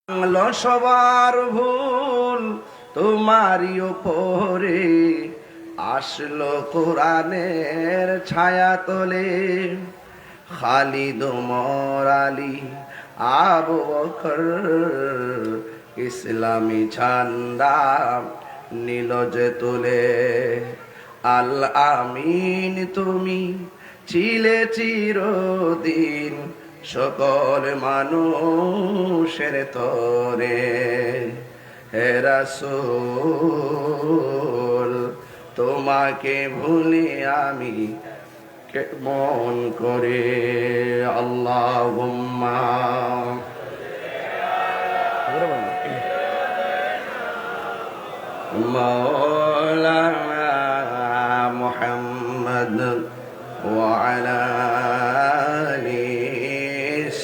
Bungalow সবার ভুল তোমারই উপরে, আসলো কোরআনের ছায়া তলে। খালিদ ওমর আলী আবু বকর ইসলামী ঝান্ডা নীল যে তুলে। আল আমিন তুমি ছিলে চিরদিন সকল মানুষের তরে। হে রাসূল তোমাকে ভুলে আমি কেমন করে। আল্লাহুম্মা মাওলানা মুহাম্মদ ওয়া আলা আলি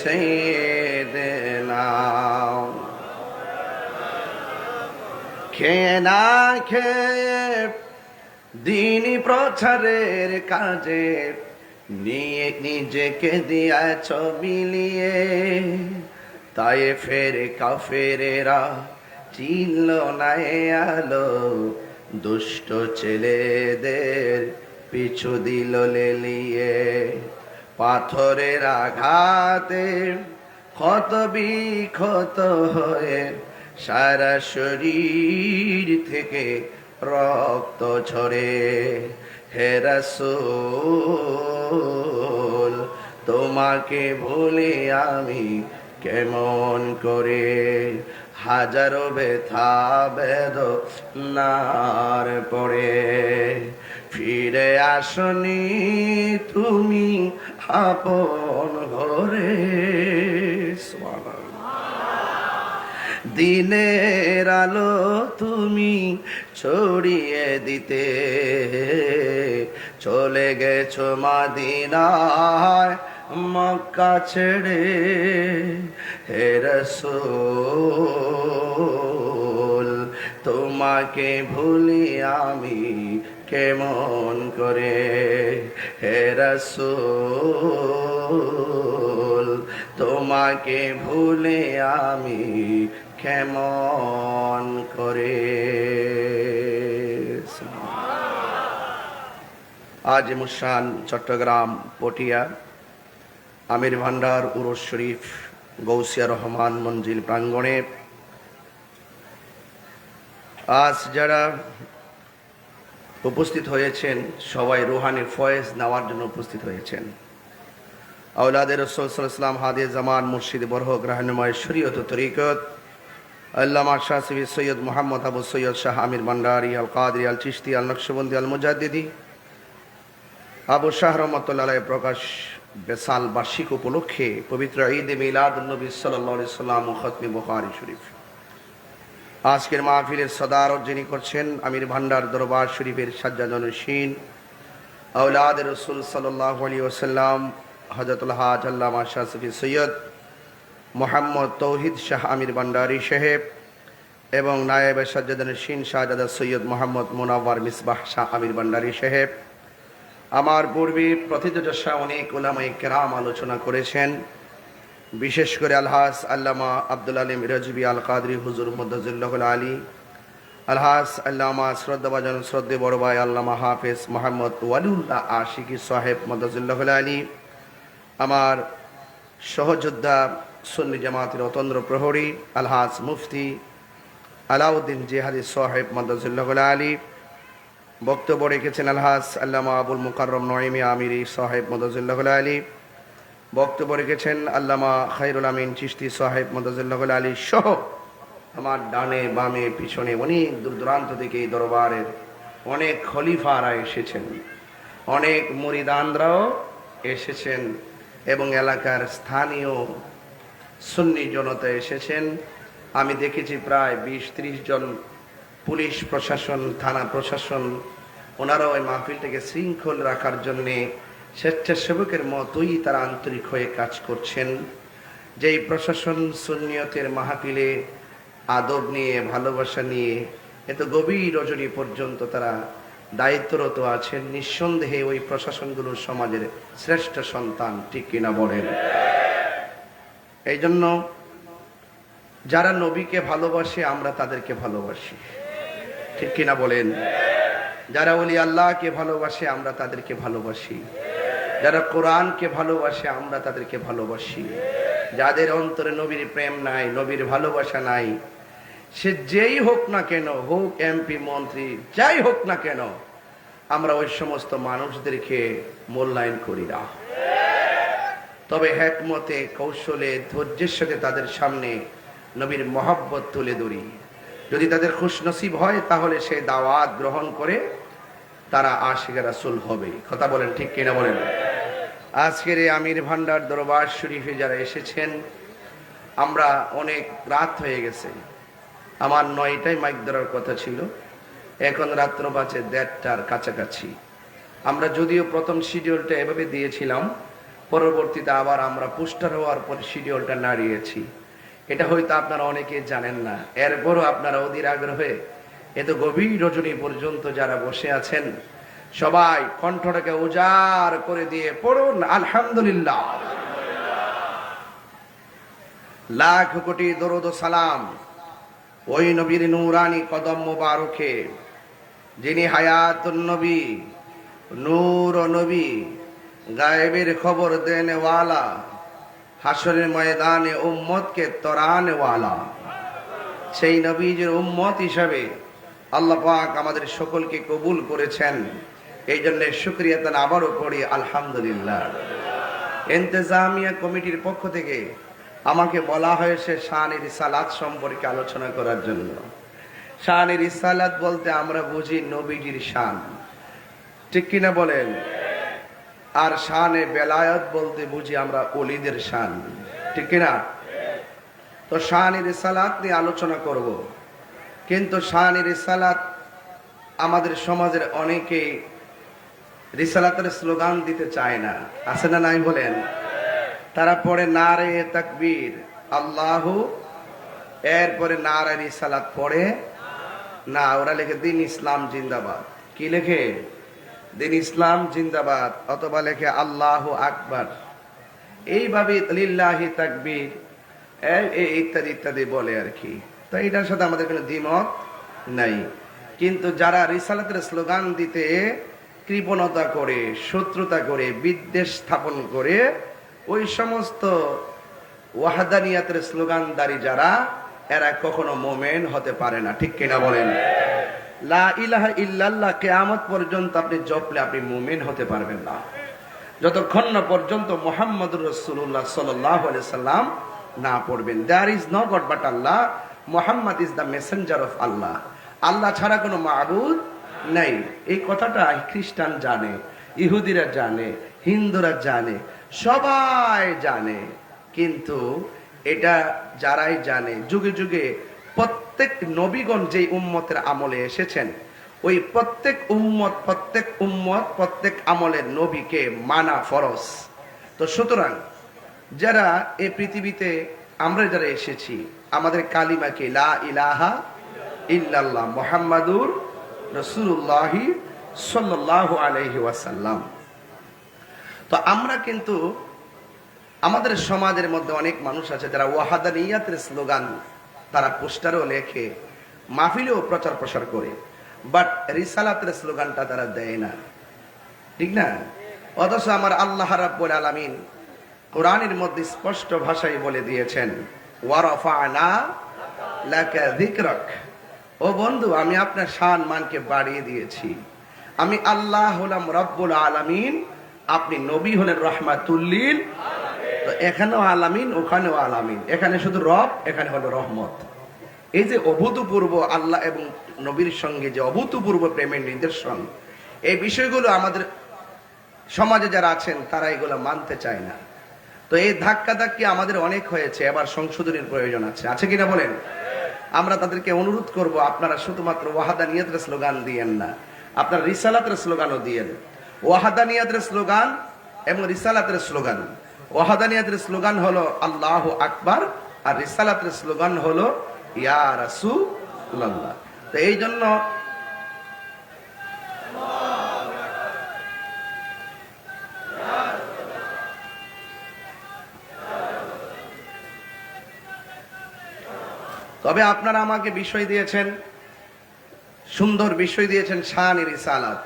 সাইয়্যিদিনা। খেয়ে না খেয়ে দ্বীনি প্রচারের কাজে নিয়ে নিজেকে দিয়াছ বিলিয়ে। তায়েফের কাফেরেরা চিনল না আলো, দুষ্ট ছেলেদের পিছু দিল লেলিয়ে। পাথরের আঘাতে ক্ষত বিক্ষত হয়ে সারা শরীর থেকে রক্ত ঝরে। হে রাসূল তোমাকে ভুলে আমি কেমন করে। হাজারো ব্যথা বেদনার পরে ফিরে আসনি তুমি আপন ঘরে। দিনের আলো তুমি ছড়িয়ে দিতে চলে গেছো মদিনায় মক্কা ছেড়ে। হে রাসূল তোমাকে ভুলি আমি কেমন করে। হে রাসূল তোমাকে ভুলে আমি কেমন করে। আজ মুশান চট্টগ্রাম পটিয়া আমির ভান্ডার উরুস শরীফ গৌসিয়া রহমান মঞ্জিল প্রাঙ্গণে আজ যারা উপস্থিত হয়েছেন সবাই রুহানি ফয়েজ নেওয়ার জন্য উপস্থিত হয়েছেন। আওলাদে রাসূল সাল্লাল্লাহু আলাইহি ওয়াসাল্লাম হাদিয়ে জামান মুর্শিদ বরহক রাহনুমায়ে শরীয়ত ও তরিকত আল্লামা শাহ সুফি সৈয়দ মোহাম্মদ আবু সৈয়দ শাহ আমির ভান্ডারী আল কাদরি আল চিশতি আল নকশবন্দি আল মুজাদ্দিদি আবু শাহ রহমাতুল্লাহ আলাইহি প্রকাশ বেসাল বার্ষিক উপলক্ষে পবিত্র ঈদে মিলাদুন নবী সাল্লাল্লাহু আলাইহি ওয়াসাল্লাম ও খতমে বুখারী শরীফ আজকের মাহফিলের সদারত যিনি করছেন আমির ভান্ডার দরবার শরীফের সাজ্জাদানুশীন আওলাদে রাসূল সাল্লাল্লাহু আলাইহি ওয়াসাল্লাম হযরতুল হাজ আল্লামা শাহ সুফি সৈয়দ মোহাম্মদ তৌহিদ শাহ আমির ভান্ডারী সাহেব এবং নায়েবে সাজ্জাদানুশীন শাহজাদা সৈয়দ মোহাম্মদ মুনাওয়ার মিসবাহ শাহ আমির ভান্ডারী সাহেব। আমার পূর্বে প্রথিতযশা অনেক উলামায়ে কেরাম আলোচনা করেছেন, বিশেষ করে আলহাজ আল্লামা আব্দুল আলিম রাজবি আল কাদরি হুজুর মুদ্দাজিল্লাহুল আলী, আলহাজ আল্লামা শ্রদ্ধাভাজন শ্রদ্ধে বড় ভাই আল্লামা হাফেজ মোহাম্মদ ওয়ালিউল্লাহ আশিকি সাহেব মুদ্দাজিল্লাহুল আলী, আমার সহযোদ্ধা সুন্নি জামাতের অতন্দ্র প্রহরী আলহাজ মুফতি আলাউদ্দিন জিহাদি সাহেব মুদ্দাজিল্লাহুল আলী। বক্তব্য রেখেছেন আলহাজ আল্লামা আবুল মুকাররম নঈমি আমিরি সাহেব মুদ্দাজিল্লাহুল আলী। বক্তব্য রেখেছেন আল্লামা খায়রুল আমিন চিশতি সাহেব মুদ্দাজিল্লাহুল আলী সহ আমার ডানে বামে পিছনে অনেক দূর দূরান্ত থেকে এই দরবারের অনেক খলিফারা এসেছেন, অনেক মুরিদানরাও এসেছেন এবং এলাকার স্থানীয় সুন্নি জনতা এসেছেন। আমি দেখেছি প্রায় 20-30 জন পুলিশ প্রশাসন, থানা প্রশাসন, ওনারাও এই মাহফিলটাকে শৃঙ্খল রাখার জন্যে স্বেচ্ছাসেবকের মতোই তারা আন্তরিক হয়ে কাজ করছেন। যেই প্রশাসন সুন্নিয়তের মাহফিলে আদব নিয়ে ভালোবাসা নিয়ে এত গভীর রজনী পর্যন্ত তারা দায়িত্বরত আছেন, নিঃসন্দেহে ওই প্রশাসনগুলো সমাজের শ্রেষ্ঠ সন্তান, ঠিক কিনা বলেন? এই জন্য যারা নবীকে ভালোবাসে আমরা তাদেরকে ভালোবাসি, ঠিক কিনা বলেন? যারা ওলি আল্লাহকে ভালোবাসে আমরা তাদেরকে ভালোবাসি, যারা কোরআনকে ভালোবাসে আমরা তাদেরকে ভালোবাসি। যাদের অন্তরে নবীর প্রেম নাই, নবীর ভালোবাসা নাই, সে যেই হোক না কেন, হোক এমপি মন্ত্রী, যাই হোক না কেন, আমরা ওই সমস্ত মানুষদেরকে মূল্যায়ন করি না। তবে হিকমতে, কৌশলে, ধৈর্যের সাথে তাদের সামনে নবীর মহব্বত তুলে ধরি। যদি তাদের খুশনসিব হয় তাহলে সেই দাওয়াত গ্রহণ করে তারা আশিকে রাসূল হবে। কথা বলেন, ঠিক কিনা বলেন? আজকের এই আমির ভান্ডার দরবার শরীফে যারা এসেছেন, আমরা অনেক রাত হয়ে গেছে। আমার 9টায় মাইক ধরার কথা ছিল, এখন রাত্র বাজে 1:30টার কাছাকাছি। আমরা যদিও প্রথম শিডিউলটা এভাবে দিয়েছিলাম, পরবর্তীতে আবার আমরা পোস্টার হওয়ার পর শিডিউলটা নাড়িয়েছি। এটা হয়তো আপনারা অনেকে জানেন না, এরপরও আপনারা অধীর আগ্রহে এত গভীর রজনী পর্যন্ত যারা বসে আছেন, সবাই কণ্ঠটাকে উজাড় করে দিয়ে পড়ুন আলহামদুলিল্লাহ। লাখ কোটি দরুদ ও সালাম ওই নবীর নূরানি কদম মোবারকে, যিনি হায়াতুন নবী, নূর ও নবী, গায়েবের খবর দেনে ওয়ালা, হাসরের ময়দানে উম্মতকে তরানে ওয়ালা। সেই নবীর উম্মত হিসাবে আল্লাহ পাক আমাদের সকলকে কবুল করেছেন, এই জন্য শুকরিয়া তান আবারও করি আলহামদুলিল্লাহ। ইন্তেজামিয়া কমিটির পক্ষ থেকে আমাকে বলা হয়েছে শান-ই রিসালাত সম্পর্কে আলোচনা করার জন্য। শান-ই রিসালাত বলতে আমরা বুঝি নবীজির শান, ঠিক কিনা বলেন? আর শান-এ বেলায়েত বলতে বুঝি আমরা ওলিদের শান, ঠিক কিনা? তো শান-ই রিসালাত নিয়ে আলোচনা করব, কিন্তু শান-ই রিসালাত আমাদের সমাজের অনেকেই রিসালাতের স্লোগান দিতে চায় না, আছে না নাই বলেন? তারা পড়ে নারে তাকবীর আল্লাহু, এরপরে নারে রিসালাত পড়ে না, ওরা লেখে দিন ইসলাম জিন্দাবাদ। কি লেখে? দিন ইসলাম জিন্দাবাদ, অথবা লেখে আল্লাহু আকবার। এইভাবে লিল্লাহি তাকবীর ইত্যাদি ইত্যাদি বলে আর কি। তো এটার সাথে আমাদের কোনো দ্বিমত নাই। কিন্তু যারা রিসালাতের স্লোগান দিতে কৃপণতা করে, শত্রুতা করে, বিদ্বেষ স্থাপন করে, ওই সমস্ত ওয়াহদানিয়াতের স্লোগানদারী যারা, এরা কখনো মোমেন হতে পারে না, ঠিক কিনা বলেন? লা ইলাহা ইল্লাল্লাহ কিয়ামত পর্যন্ত আপনি জপলে আপনি মুমিন হতে পারবেন না, যতক্ষণ না পর্যন্ত মুহাম্মদুর রাসূলুল্লাহ সাল্লাল্লাহু আলাইহি সাল্লাম না পড়বেন। There is no God but Allah, Muhammad is the messenger of Allah. আল্লাহ ছাড়া কোনো মাবুদ নাই। এই কথাটা খ্রিস্টান জানে, ইহুদিরা জানে, হিন্দুরা জানে, সবাই জানে। কিন্তু এটা যারাই জানে, যুগে যুগে প্রত্যেক নবীগণ যেই উম্মতের আমলে এসেছেন, ওই প্রত্যেক উম্মত প্রত্যেক আমলের নবীকে মানা ফরজ। তো সুতরাং যারা এই পৃথিবীতে আমরা যারা এসেছি, আমাদের কালিমাকে লা ইলাহা ইল্লাল্লাহ মুহাম্মাদুর রাসূলুল্লাহ সাল্লাল্লাহু আলাইহি ওয়াসাল্লাম। তো আমরা কিন্তু আমাদের সমাজের মধ্যে অনেক মানুষ আছে যারা ওয়াহাদানিয়াতের স্লোগান তারা পোস্টারও লেখে, মাহফিলেও প্রচার প্রসার করে, বাট রিসালাতের স্লোগানটা তারা দেয় না, ঠিক না? অথচ আমার আল্লাহ রাব্বুল আলামিন কোরআনের মধ্যে স্পষ্ট ভাষায় বলে দিয়েছেন, ওয়ারাফা'না লাকা যিকরাক। ও বন্ধু, আমি আপনার শান মানকে বাড়িয়ে দিয়েছি। আমি আল্লাহ হলাম রব্বুল আলামিন, আপনি নবী হলেন রহমাতুল লিল। তো এখানেও আলামিন, ওখানেও আলামিন, এখানে শুধু রব, এখানে হলো রহমত। এই যে অভূতপূর্ব আল্লাহ এবং নবীর সঙ্গে যে অভূতপূর্ব প্রেমের নিদর্শন, এই বিষয়গুলো আমাদের সমাজে যারা আছেন তারা এগুলো মানতে চায় না। তো এই ধাক্কি আমাদের অনেক হয়েছে, এবার সংশোধনের প্রয়োজন আছে, আছে কিনা বলেন? আমরা তাদেরকে অনুরোধ করব, আপনারা শুধুমাত্র ওয়াহাদানিয়াতের স্লোগান দিয়েন না, আপনারা রিসালাতের স্লোগানও দিয়েন। ওয়াহাদানিয়াতের স্লোগান এবং রিসালাতের স্লোগান, ওয়াহাদানিয়াতের স্লোগান হলো আল্লাহু আকবার, আর রিসালাতের স্লোগান হলো ইয়া রাসূলুল্লাহ। তো এই জন্য তবে আপনারা আমাকে বিষয় দিয়েছেন, সুন্দর বিষয় দিয়েছেন, শান-ই রিসালাত।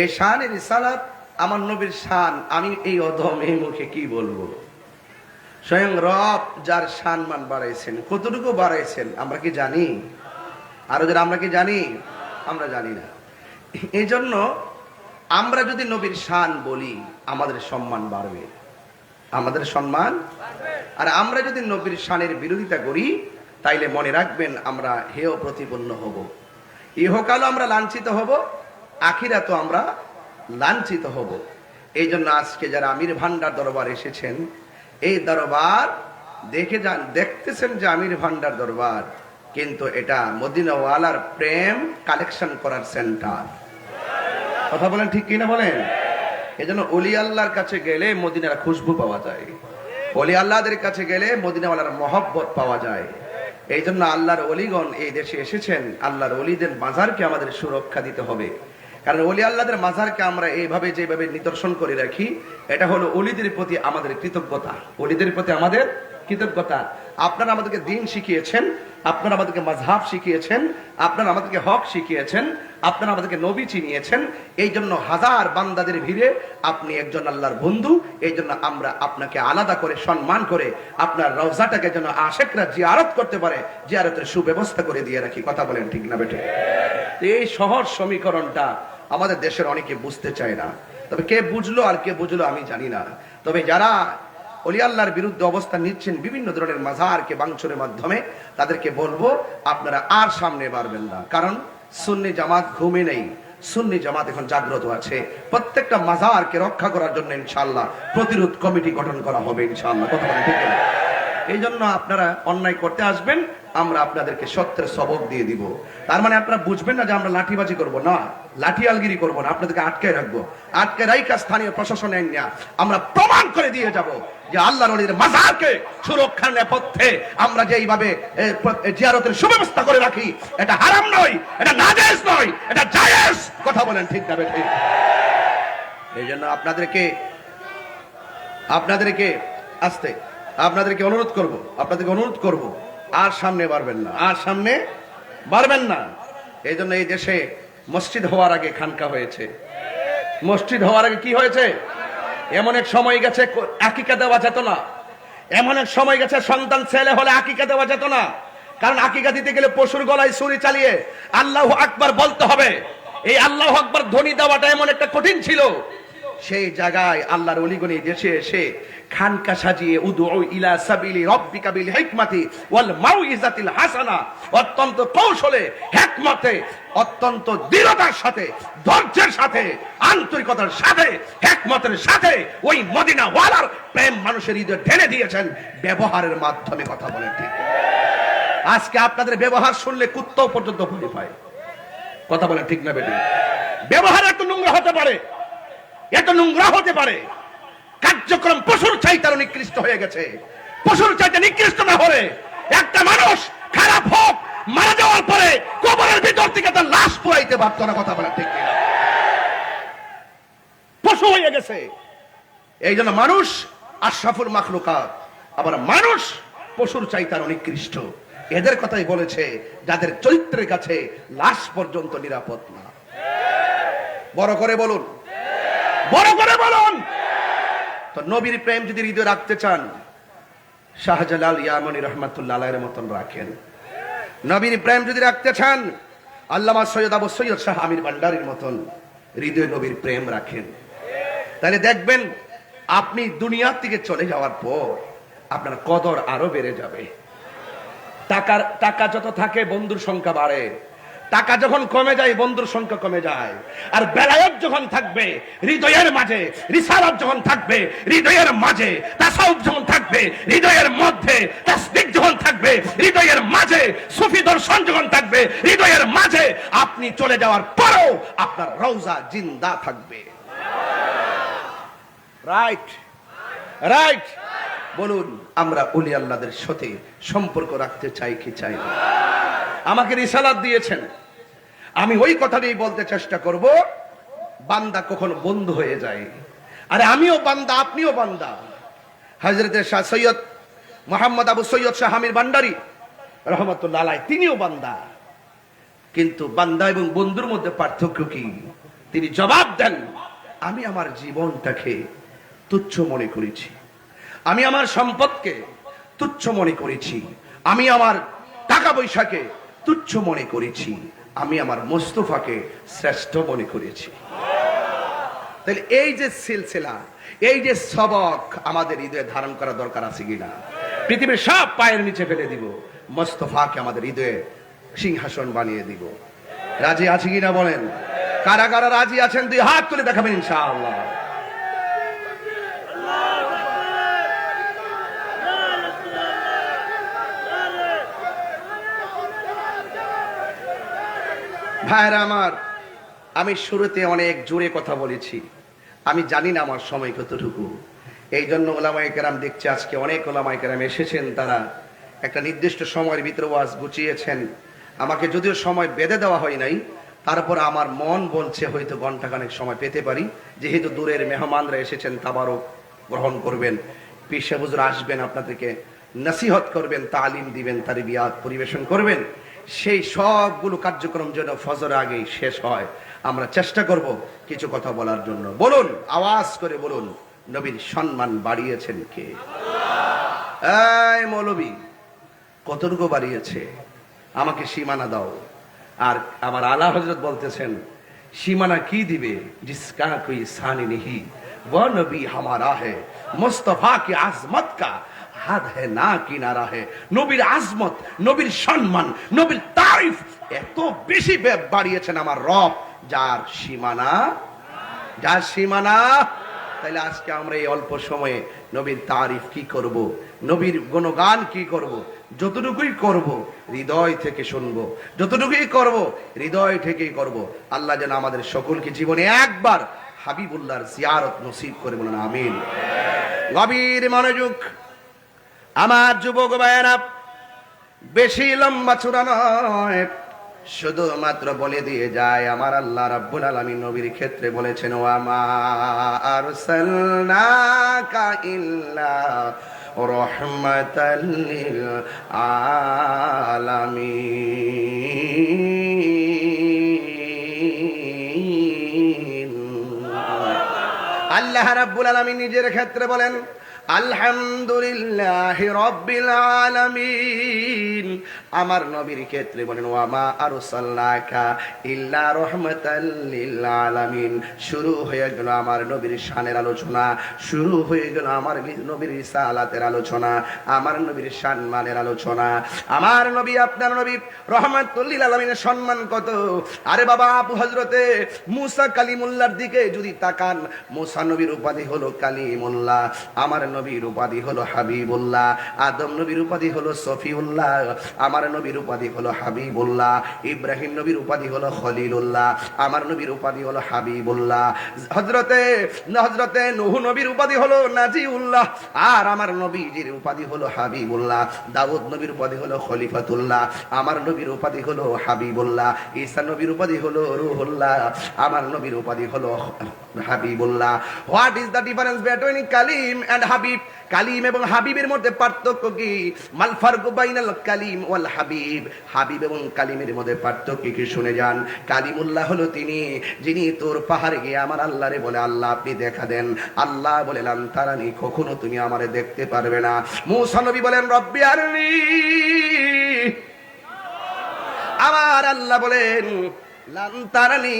এই শান-ই রিসালাত, আমার নবীর শান, আমি এই অধম এই মুখে কি বলবো? স্বয়ং রব যার সম্মান বাড়াইছেন, কতটুকু বাড়াইছেন আমরা কি জানি? আরো যারা আমরা কি জানি? আমরা জানি না। এই জন্য আমরা যদি নবীর শান বলি, আমাদের সম্মান বাড়বে, আমাদের সম্মান। আর আমরা যদি নবীর শানের বিরোধিতা করি, তাইলে মনে রাখবেন আমরা হেয় প্রতিপন্ন হব। ইহকালও আমরা লাঞ্ছিত হব, আখিরাতেও আমরা লাঞ্ছিত হব। এই জন্য আজকে যারা আমির ভান্ডার দরবার এসেছেন, এই দরবার দেখতেছেন যে আমির ভান্ডার দরবার, কিন্তু এটা মদিনাওয়ালার প্রেম কালেকশন করার সেন্টার। কথা বলেন ঠিক কিনা বলেন? এই জন্য অলি আল্লাহর কাছে গেলে মদিনার খুশবু পাওয়া যায়, অলি আল্লাহদের কাছে গেলে মদিনাওয়ালার মহব্বত পাওয়া যায়। এই জন্য আল্লাহর অলিগণ এই দেশে এসেছেন। আল্লাহর অলিদের মাজারকে আমাদের সুরক্ষা দিতে হবে, কারণ অলি আল্লাহদের মাজারকে আমরা এইভাবে যেভাবে নিদর্শন করে রাখি, এটা হলো অলিদের প্রতি আমাদের কৃতজ্ঞতা, অলিদের প্রতি আমাদের কৃতজ্ঞতা। আপনারা আমাদেরকে দিন শিখিয়েছেন, আপনারা আমাদেরকে মাযহাব শিখিয়েছেন, আপনারা আমাদেরকে হক শিখিয়েছেন, আপনারা আমাদেরকে নবী চিনিয়েছেন। এই জন্য হাজার বান্দাদের ভিড়ে আপনি একজন আল্লাহর বন্ধু। এই জন্য আমরা আপনাকে আলাদা করে সম্মান করে আপনার রওজাটাকে যেন আশেকরা জিয়ারত করতে পারে, জিয়ারতের সুব্যবস্থা করে দিয়ে রাখি। কথা বলেন ঠিক না বেটে? এই সহজ সমীকরণটা আমাদের দেশের অনেকে বুঝতে চায় না। তবে কে বুঝলো আর কে বুঝলো আমি জানি না। তবে যারা অলি আল্লাহর বিরুদ্ধে অবস্থান নিচ্ছেন বিভিন্ন ধরনের মাজারকে ভাঙচুরের মাধ্যমে, তাদেরকে বলবো আপনারা আর সামনে বাড়বেন না। কারণ সুন্নি জামাত ঘুমে নেই, সুন্নি জামাত এখন জাগ্রত আছে। প্রত্যেকটা মাজারকে রক্ষা করার জন্য ইনশাআল্লাহ প্রতিরোধ কমিটি গঠন করা হবে ইনশাআল্লাহ। কথা বলেন ঠিক না? এই জন্য আপনারা অন্যায় করতে আসবেন, আমরা আপনাদেরকে সত্যের সবক দিয়ে দিব। তার মানে আপনারা বুঝবেন না যে আমরা লাঠিবাজি করব না, লাঠিয়ালগিরি করব না, আপনাদেরকে আটকে রাখবো। আটকে রাইকা স্থানীয় প্রশাসন না, আমরা প্রমাণ করে দিয়ে যাব যে আল্লাহর ওলিদের মাজারকে সুরক্ষার নেপথ্যে আমরা যেইভাবে জিয়ারতের সুব্যবস্থা করে রাখি, এটা হারাম নয়, এটা নাজায়েজ নয়, এটা জায়েজ। কথা বলেন ঠিক না বেঠিক? এই জন্য আপনাদেরকে আসতে আপনাদেরকে অনুরোধ করব, আর সামনে বাড়বেন না, আর সামনে বাড়বেন না। এই জন্য এই দেশে মসজিদ হওয়ার আগে খানকা হয়েছে, মসজিদ হওয়ার আগে কি হয়েছে? এমন এক সময় গেছে আকিকা দেওয়া যেত না, এমন এক সময় গেছে সন্তান ছেলে হলে আকিকা দেওয়া যেত না। কারণ আকিকা দিতে গেলে পশুর গলায় ছুরি চালিয়ে আল্লাহু আকবার বলতে হবে। এই আল্লাহু আকবার ধ্বনি দেওয়াটা এমন একটা কঠিন ছিল। সেই জায়গায় আল্লাহর ওলিগণ দেশে এসে খানকা সাজিয়ে উদউ ইলা সাবিলি রাব্বিকা বিল হিকমাতি ওয়াল মাউইজাতিল হাসানা, অত্যন্ত কৌশলে, হিকমতে, অত্যন্ত দৃঢ়তার সাথে, ধৈর্যের সাথে, আন্তরিকতার সাথে, হিকমতের সাথে ওই মদিনা ওয়ালার প্রেম মানুষের হৃদয়ে ঢেলে দিয়েছেন ব্যবহারের মাধ্যমে। কথা বলেন ঠিক? আজকে আপনাদের ব্যবহার শুনলে কুত্তাও পর্যন্ত ভয় পায়। কথা বলেন ঠিক না বেটি? ব্যবহার এত নোংরা হতে পারে, এত নোংরা হতে পারে, কার্যক্রম পশুর চাইতে আরো নিকৃষ্ট হয়ে গেছে। পশুর চাইতে নিকৃষ্ট না হলে একটা মানুষ খারাপ হোক, মারা যাওয়ার পরে কবরের ভিতর থেকে তার লাশ পুরাইতে পারত না। কথা বলা ঠিক কিনা? পশু হয়ে গেছে। এই জন্য মানুষ আশরাফুল মাখলুকাত, আবার মানুষ পশুর চাইতে আরো নিকৃষ্ট। এদের কথাই বলেছে যাদের চরিত্রের কাছে লাশ পর্যন্ত নিরাপদ না। বড় করে বলুন, বড় করে বলুন। তো নবীর প্রেম যদি হৃদয়ে রাখতে চান, শাহজালাল ইয়ামানী রহমাতুল্লাহ আলাইহির মতন রাখেন। নবীর প্রেম যদি রাখতে চান, আল্লামা সৈয়দ আবু সৈয়দ শাহ আমির ভান্ডারীর মতন হৃদয়ে নবীর প্রেম রাখেন। তাহলে দেখবেন আপনি দুনিয়ার থেকে চলে যাওয়ার পর আপনার কদর আরো বেড়ে যাবে। টাকা যত থাকে বন্ধুর সংখ্যা বাড়ে, টাকা যখন কমে যায় বন্ধুর সংখ্যা কমে যায়। আর বেলায়েত যখন থাকবে হৃদয়ের মাঝে, রিসালাত যখন থাকবে হৃদয়ের মাঝে, তাসাউফ যখন থাকবে হৃদয়ের মধ্যে, তাসদিক যখন থাকবে হৃদয়ের মাঝে, সুফি দর্শন যখন থাকবে হৃদয়ের মাঝে, আপনি চলে যাওয়ার পরেও আপনার রওজা জিন্দা থাকবে। Right, right. বলুন, আমরা ওলি আল্লাহদের সাথে সম্পর্ক রাখতে চাই কি চাই না? আমাকে রিসালাত দিয়েছেন, আমি ওই কথাটাই বলতে চেষ্টা করব। বান্দা কখনো বন্ধু হয়ে যায়। আরে আমিও বান্দা, আপনিও বান্দা। হযরতে শাহ সৈয়দ মোহাম্মদ আবু সৈয়দ শাহ আমির ভান্ডারী রহমতুল্লাহ আলাইহি, তিনিও বান্দা, কিন্তু বান্দা এবং বন্ধুর মধ্যে পার্থক্য কি? তিনি জবাব দেন, আমি আমার জীবনটাকে তুচ্ছ মনে করেছি, আমি আমার সম্পদকে তুচ্ছ মনে করেছি, আমি আমার টাকা পয়সাকে তুচ্ছ মনে করেছি, আমি আমার মোস্তফাকে শ্রেষ্ঠ মনে করেছি। তাহলে এই যে সিলসিলা, এই যে সবক আমাদের হৃদয়ে ধারণ করা দরকার আছে কিনা? পৃথিবীর সব পায়ের নিচে ফেলে দিব, মোস্তফাকে আমাদের হৃদয়ে সিংহাসন বানিয়ে দিব। রাজি আছে কিনা বলেন? কারা কারা রাজি আছেন দুই হাত তুলে দেখাবেন ইনশাআল্লাহ। ভাইরা আমার, আমি শুরুতে অনেক জোরে কথা বলেছি, আমি জানি না আমার সময় কতটুকু। এই জন্য ওলামায়ে কেরাম দেখছি আজকে অনেক ওলামায়ে কেরাম এসেছেন, তারা একটা নির্দিষ্ট সময়ের ভিতরে ওয়াজ গুছিয়েছেন। আমাকে যদিও সময় বেঁধে দেওয়া হয় নাই, তারপর আমার মন বলছে হয়তো ঘন্টাখানেক সময় পেতে পারি, যেহেতু দূরের মেহমানরা এসেছেন, তাবারক গ্রহণ করবেন, পীর সাহেব হুজুর আসবেন, আপনাদেরকে নসিহত করবেন, তালিম দিবেন, তারবিয়াত পরিবেশন করবেন। সেই সবগুলো কার্যক্রম যেন ফজর আগেই শেষ হয়। আমরা চেষ্টা করব কিছু কথা বলার জন্য। বলুন, আওয়াজ করে বলুন, নবীর সম্মান বাড়িয়েছেন কে? এই মৌলবী, কতটুকু বাড়িয়েছে? আমাকে সীমানা দাও। আর আমার আলা হযরত বলতেছেন, সীমানা কি দিবে? জিসকা কোই সানি নেহি वो नबी हमारा है, मुस्तफा की आजमत का হাদ হে না কিনারা হে। নবীর আজমত, নবীর সম্মান, নবীর তারিফ এত বেশি বাড়িয়েছেন আমার রব, যার সীমানা, যার সীমানা। তাইলে আজকে আমরা এই অল্প সময়ে নবীর তারিফ কি করব, নবীর গুণগান কি করব? যতটুকুই করব হৃদয় থেকে শুনবো, যতটুকুই করব হৃদয় থেকেই করব। আল্লাহ যেন আমাদের সকলকে জীবনে একবার হাবিবুল্লাহর জিয়ারত নসিব করে, বলেন আমিন। গভীর মনোযোগ আমার যুবক ভাইয়েরা, বেশি লম্বা চূড়া নয়, শুধুমাত্র বলে দিয়ে যায়, আমার আল্লাহ রাব্বুল আলামিন নবীর ক্ষেত্রে বলেছেন, ওয়া মা আরসালনাকা ইল্লা রাহমাতাল লিল আলামিন। আল্লাহ রাব্বুল আলামিন নিজের ক্ষেত্রে বলেন, আলহামদুলিল্লাহি রাব্বিল আলামিন। আমার নবীর ক্ষেত্রে বলেন, ওয়া মা আরসালনাকা ইল্লা রাহমাতাল লিল আলামিন। শুরু হয়ে গেল আমার নবীর শানের আলোচনা, শুরু হয়ে গেল আমার নবীর রিসালাতের আলোচনা, আমার নবীর সম্মানের আলোচনা। আমার নবী, আপনার নবী রহমাতুল লিল আলামিনের সম্মান কত! আরে বাবা, আপু হযরতে মুসা কালিমুল্লাহর দিকে যদি তাকান, মুসা নবীর উপাধি হলো কালিমুল্লাহ, আমার নবীর উপাধি হলো হাবিবুল্লাহ, আদম নবীর উপাধি হলো সফিউল্লাহ, আমার নবীর উপাধি হলো হাবিবুল্লাহ, ইব্রাহিম নবীর উপাধি হলো খলিলুল্লাহ, আমার নবীর উপাধি হলো হাবিবুল্লাহ, হযরতে নূহ নবীর উপাধি হলো নাজিউল্লাহ, আর আমার নবীজির উপাধি হলো হাবিবুল্লাহ। দাউদ নবীর উপাধি হলো খলিফাতুল্লাহ, আমার নবীর উপাধি হলো হাবিবুল্লাহ। ঈসা নবীর উপাধি হলো রূহুল্লাহ, আমার নবীর উপাধি হলো হাবিবুল্লাহ। What is the difference between কালিম এন্ড হাবিব? কালিম এবং হাবিবের মধ্যে পার্থক্য কি? মাল ফারকু বাইনাল কালিম ওয়াল হাবিব। হাবিব এবং কালিমের মধ্যে পার্থক্য কি শুনে যান। কালিমুল্লাহ হলো তিনি, যিনি তোর পাহাড়ে গিয়ে আমার আল্লাহরে বলে, আল্লাহ আপনি দেখা দেন। আল্লাহ বলে, লান তারানি, কখনো তুমি আমারে দেখতে পারবে না। মূসা নবী বলেন, রব্বি আরনি, আমার আল্লাহ বলেন, লান তারানি,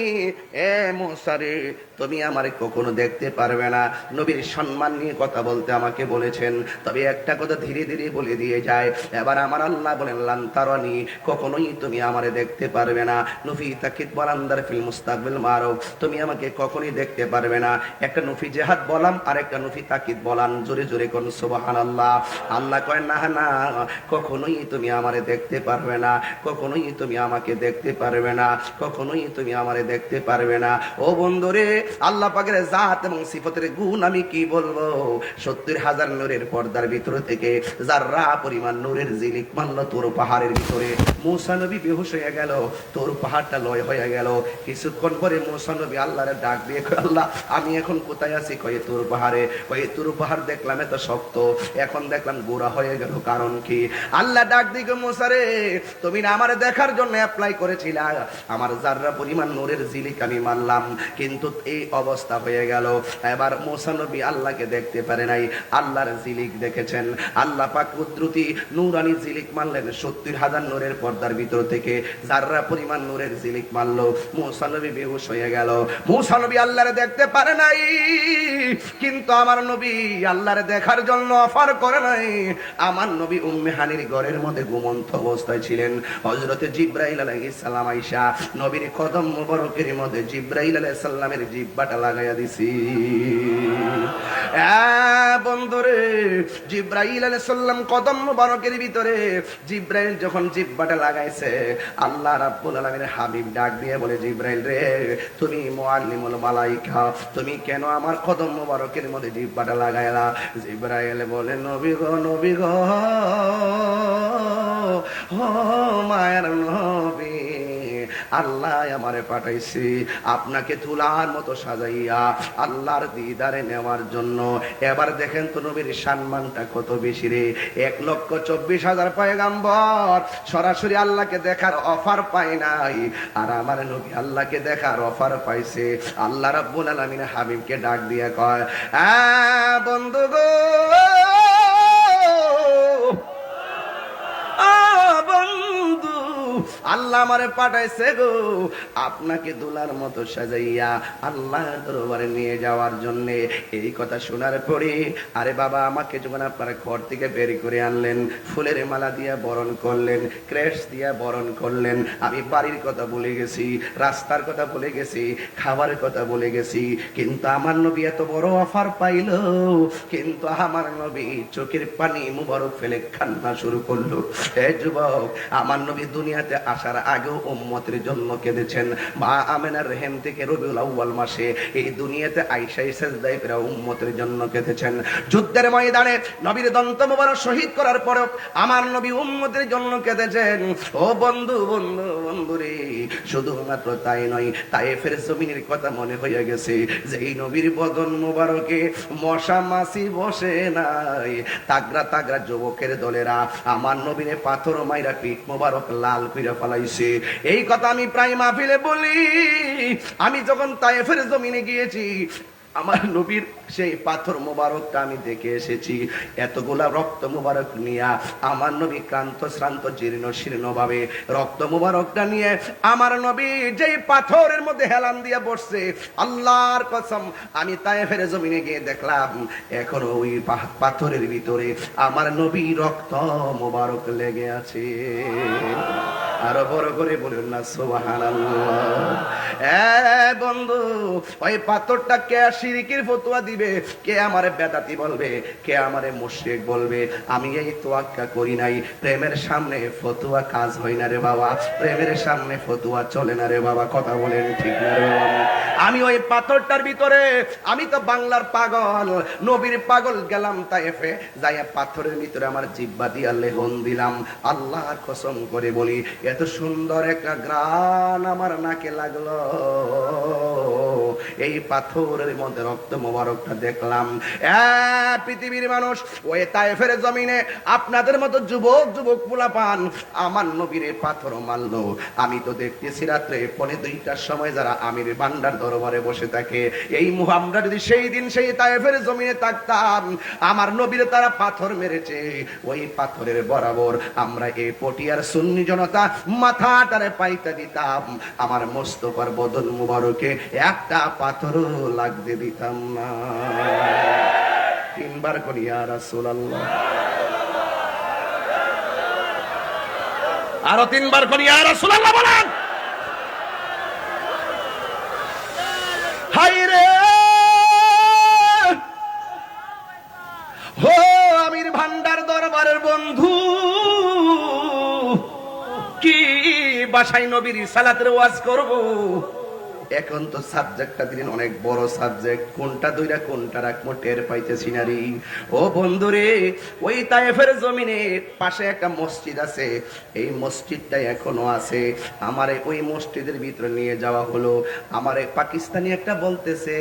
এ মূসা রে, তুমি আমারে কখনো দেখতে পারবে না। নবীর সম্মান নিয়ে কথা বলতে আমাকে বলেছেন, তবে একটা কথা ধীরে ধীরে বলে দিয়ে যায়। এবার আমার আল্লাহ বলেন, লান তারানি, কখনোই তুমি আমারে দেখতে পারবে না। নফি তাকিদ বলান্দার ফিল মুস্তাকবিল মারুফ, তুমি আমাকে কখনোই দেখতে পারবে না। একটা নফি জিহাদ বলাম, আর একটা নফি তাকিদ বলান, জোরে জোরে কোন সুবহানাল্লাহ। আল্লাহ কয়, না না, কখনোই তুমি আমারে দেখতে পারবে না, কখনোই তুমি আমাকে দেখতে পারবে না, কখনো কখনোই তুমি আমারে দেখতে পারবে না। ও বন্ধুরে, আল্লাহ পাকের জাত এবং সিফতের গুণ আমি কি বলবো। 70,000 নূরের পর্দার ভিতর থেকে যাররা পরিমাণ নূরের জিলিক মানলো তোর পাহাড়ের ভিতরে। মূসা নবী বেহুশ হয়ে গেল, তোর পাহাড়টা লয় হয়ে গেল। কিছুক্ষণ পরে মূসা নবী আল্লাহরে ডাক দিয়ে কয়, আল্লাহ আমি এখন কোথায় আছি? কয়ে তোর পাহাড়ে। কয়ে তোর পাহাড় দেখলাম এত শক্ত, এখন দেখলাম গোড়া হয়ে গেল, কারণ কি? আল্লাহ ডাক দিকে, মূসা রে তুমি না আমার দেখার জন্য অ্যাপ্লাই করেছিলা, আমার যাররা পরিমাণ নূরের জিলিক আমি মানলাম, কিন্তু এই অবস্থা হয়ে গেল। এবার মূসা নবী আল্লাহকে দেখতে পারে নাই, আল্লাহর জিলিক দেখেছেন। আল্লাহ পাক কুদরতি নূরানি জিলিক মানলেন। 70,000 নূরের পর্দার ভিতর থেকে যাররা পরিমাণ নূরের জিলিক মানলো। মূসা নবী বেহুশ হয়ে গেল। মূসা নবী আল্লাহরে দেখতে পারে নাই, কিন্তু আমার নবী আল্লাহরে দেখার জন্য অফার করে নাই। আমার নবী উম্মে হানির ঘরের মধ্যে ঘুমন্ত অবস্থায় ছিলেন। হযরতে জিবরাইল আলাইহিস সালাম আয়েশা নবীর কদম মোবারকের মধ্যে জিবরাইল আলাইহিস সালামের জিহ্বাটা লাগাইয়া দিছি। বন্ধুরে, জিবরাইল আলাইহিস সালাম কদম মোবারকের ভিতরে জিবরাইল যখন জিহ্বাটা লাগাইছে, আল্লাহ রাব্বুল আলামিনের হাবিব ডাক দিয়ে বলে, জিবরাইল রে তুমি মুআল্লিমুল মালায়েকা, তুমি কেন আমার কদম মোবারকের মধ্যে জিহ্বাটা লাগাইলা? জিবরাইল বলে, নবী গো, নবী গো, ও মায়ের নবী, আল্লাহ আমারে পাঠাইছি আপনাকে তুলার মতো সাজাইয়া আল্লাহর দিদারে নেওয়ার জন্য। এবার দেখেন তো নবীর সম্মানটা কত বেশি রে। 1,24,000 পয়গাম্বর সরাসরি আল্লাহকে দেখার অফার পায় নাই, আর আমার নবী আল্লাহকে দেখার অফার পাইছে। আল্লাহ রাব্বুল আলামিন হাবিবকে ডাক দিয়ে কয়, বন্ধু গো, বন্ধু, আল্লাহ আমারে পাঠাইছে গো আপনাকে দুলার মতো সাজাইয়া আল্লাহর দরবারে নিয়ে যাওয়ার জন্য। এই কথা শোনার পরে, আরে বাবা, আমাকে যখন আপনারা ঘর থেকে বের করে আনলেন, ফুলের মালা দিয়া বরণ করলেন, ক্রেশ দিয়া বরণ করলেন, আমি বাড়ির কথা বলে গেছি, রাস্তার কথা বলে গেছি, খাবারের কথা বলে গেছি, কিন্তু আমার নবী এত বড় অফার পাইল, কিন্তু আমার নবী চোখের পানি মুবারক ফেলে কান্না শুরু করলো। হে যুবক, আমার নবী দুনিয়াতে আসার আগেও উম্মতের জন্য কেঁদেছেন। মা আমেনার রেহেম থেকে রবিউল আউয়াল মাসে এই দুনিয়াতে আয়েশা সেজদায় পড়ে উম্মতের জন্য কেঁদেছেন। যুদ্ধের ময়দানে নবীর দন্ত মোবারক শহীদ করার পরেও আমার নবী উম্মতের জন্য কেঁদেছেন। ও বন্ধু, বন্ধু, বন্ধু রে, শুধুমাত্র তাই নয়, তায়েফের জমিনের কথা মনে হয়ে গেছে, যে এই নবীর বদন মোবারকে মশা মাছি বসে নাই। তাগড়া তাগড়া যুবকের দলেরা আমার নবীরে পাথর মাইরা পিঠ মোবারক লাল কইরা ফলাইছে। এই কথা আমি প্রায় মাহফিলে বলি। আমি যখন তায়েফের জমিনে গিয়েছি, আমার নবীর সেই পাথর মোবারকটা আমি দেখে এসেছি। এতগুলা রক্ত মোবারক নিয়ে আমার নবী ক্লান্ত শ্রান্ত জীর্ণ শীর্ণ ভাবে রক্ত মোবারকটা নিয়ে আমার নবী যেই পাথরের মধ্যে হেলান দিয়ে বসছে, আল্লাহর কসম আমি তায়েফের জমিনে গিয়ে দেখলাম এখনো ওই পাথরের ভিতরে আমার নবী রক্ত মোবারক লেগে আছে। আরো বড় করে বলুন না সুবহানাল্লাহ। বন্ধু, ওই পাথরটা কে শিরকির ফতোয়া দিবে, কে আমারে বেদাতি বলবে, কে আমারে মুশরিক বলবে, আমি এই তোয়াক্কা করি নাই। প্রেমের সামনে ফতোয়া কাজ হয় না রে বাবা, প্রেমের সামনে ফতোয়া চলে না রে বাবা, কথা বলেন ঠিক না রে বাবা? আমি ওই পাথরটার ভিতরে, আমি তো বাংলার পাগল, নবীর পাগল, গেলাম তায়েফে, যাইয়া পাথরের ভিতরে আমার জিহ্বা দিয়া লেহন দিলাম। আল্লাহর কসম করে বলি, এত সুন্দর একটা গ্রান আমার নাকে লাগলো। এই পাথরের মধ্যে রক্ত মোবারকটা দেখলাম। পৃথিবীর মানুষ, ওই তায়েফের জমিনে আপনাদের মতো যুবক যুবক পোলাপান আমার নবীর পাথর মারলো। আমি তো দেখতেছি রাত্রে 2:30টার সময় যারা আমির বান্দার দরবারে বসে থাকে, এই আমরা যদি সেই দিন সেই তায়েফের জমিনে থাকতাম, আমার নবীর তারা পাথর মেরেছে, ওই পাথরের বরাবর আমরা এই পটিয়ার সুন্নি জনতা মাথাটারে পাইতে দিতাম, আমার মোস্তফার বদন মুবারকে একটা পাথরও লাগতে দিতাম না। 3 বার করি ইয়া রাসূলুল্লাহ, আরো 3 বার করি ইয়া রাসূলুল্লাহ বলেন। হায় রে, হো আমির ভান্ডার দরবারের বন্ধু, কি ভাষায় নবীর সালাতের ওয়াজ করব। এখন তো সাবজেক্টটা দিলেন অনেক বড় সাবজেক্ট, কোনটা দুইটা কোনটা রাখবো টের পাইতেছি না রে। ও বন্ধুরে, ওই তায়েফের জমিনে পাশে একটা মসজিদ আছে, এই মসজিদটা এখনো আছে। আমারে ওই মসজিদের ভিতরে নিয়ে যাওয়া হলো। আমারে পাকিস্তানি একটা বলতেছে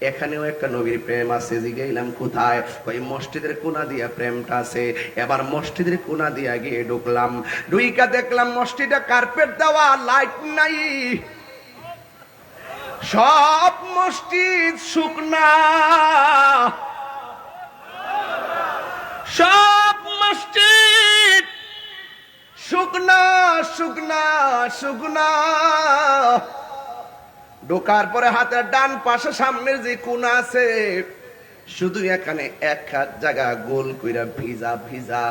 এখানেও একটা নবীর প্রেম আছে। জিগাইলাম কোথায়? ওই মসজিদের কোনা দিয়া প্রেমটা আছে। এবার মসজিদের কোনা দিয়া গিয়ে ঢুকলাম, ঢুইকা দেখলাম মসজিদে কার্পেট দেওয়া, লাইট নাই, সব মসজিদ শুকনা, সব মসজিদ শুকনা শুকনা শুকনা। ঢোকার পরে হাতের ডান পাশে সামনের যে কোনা আছে, শুধু এখানে এক হাত জায়গা গোল কইরা ভিজা ভিজা।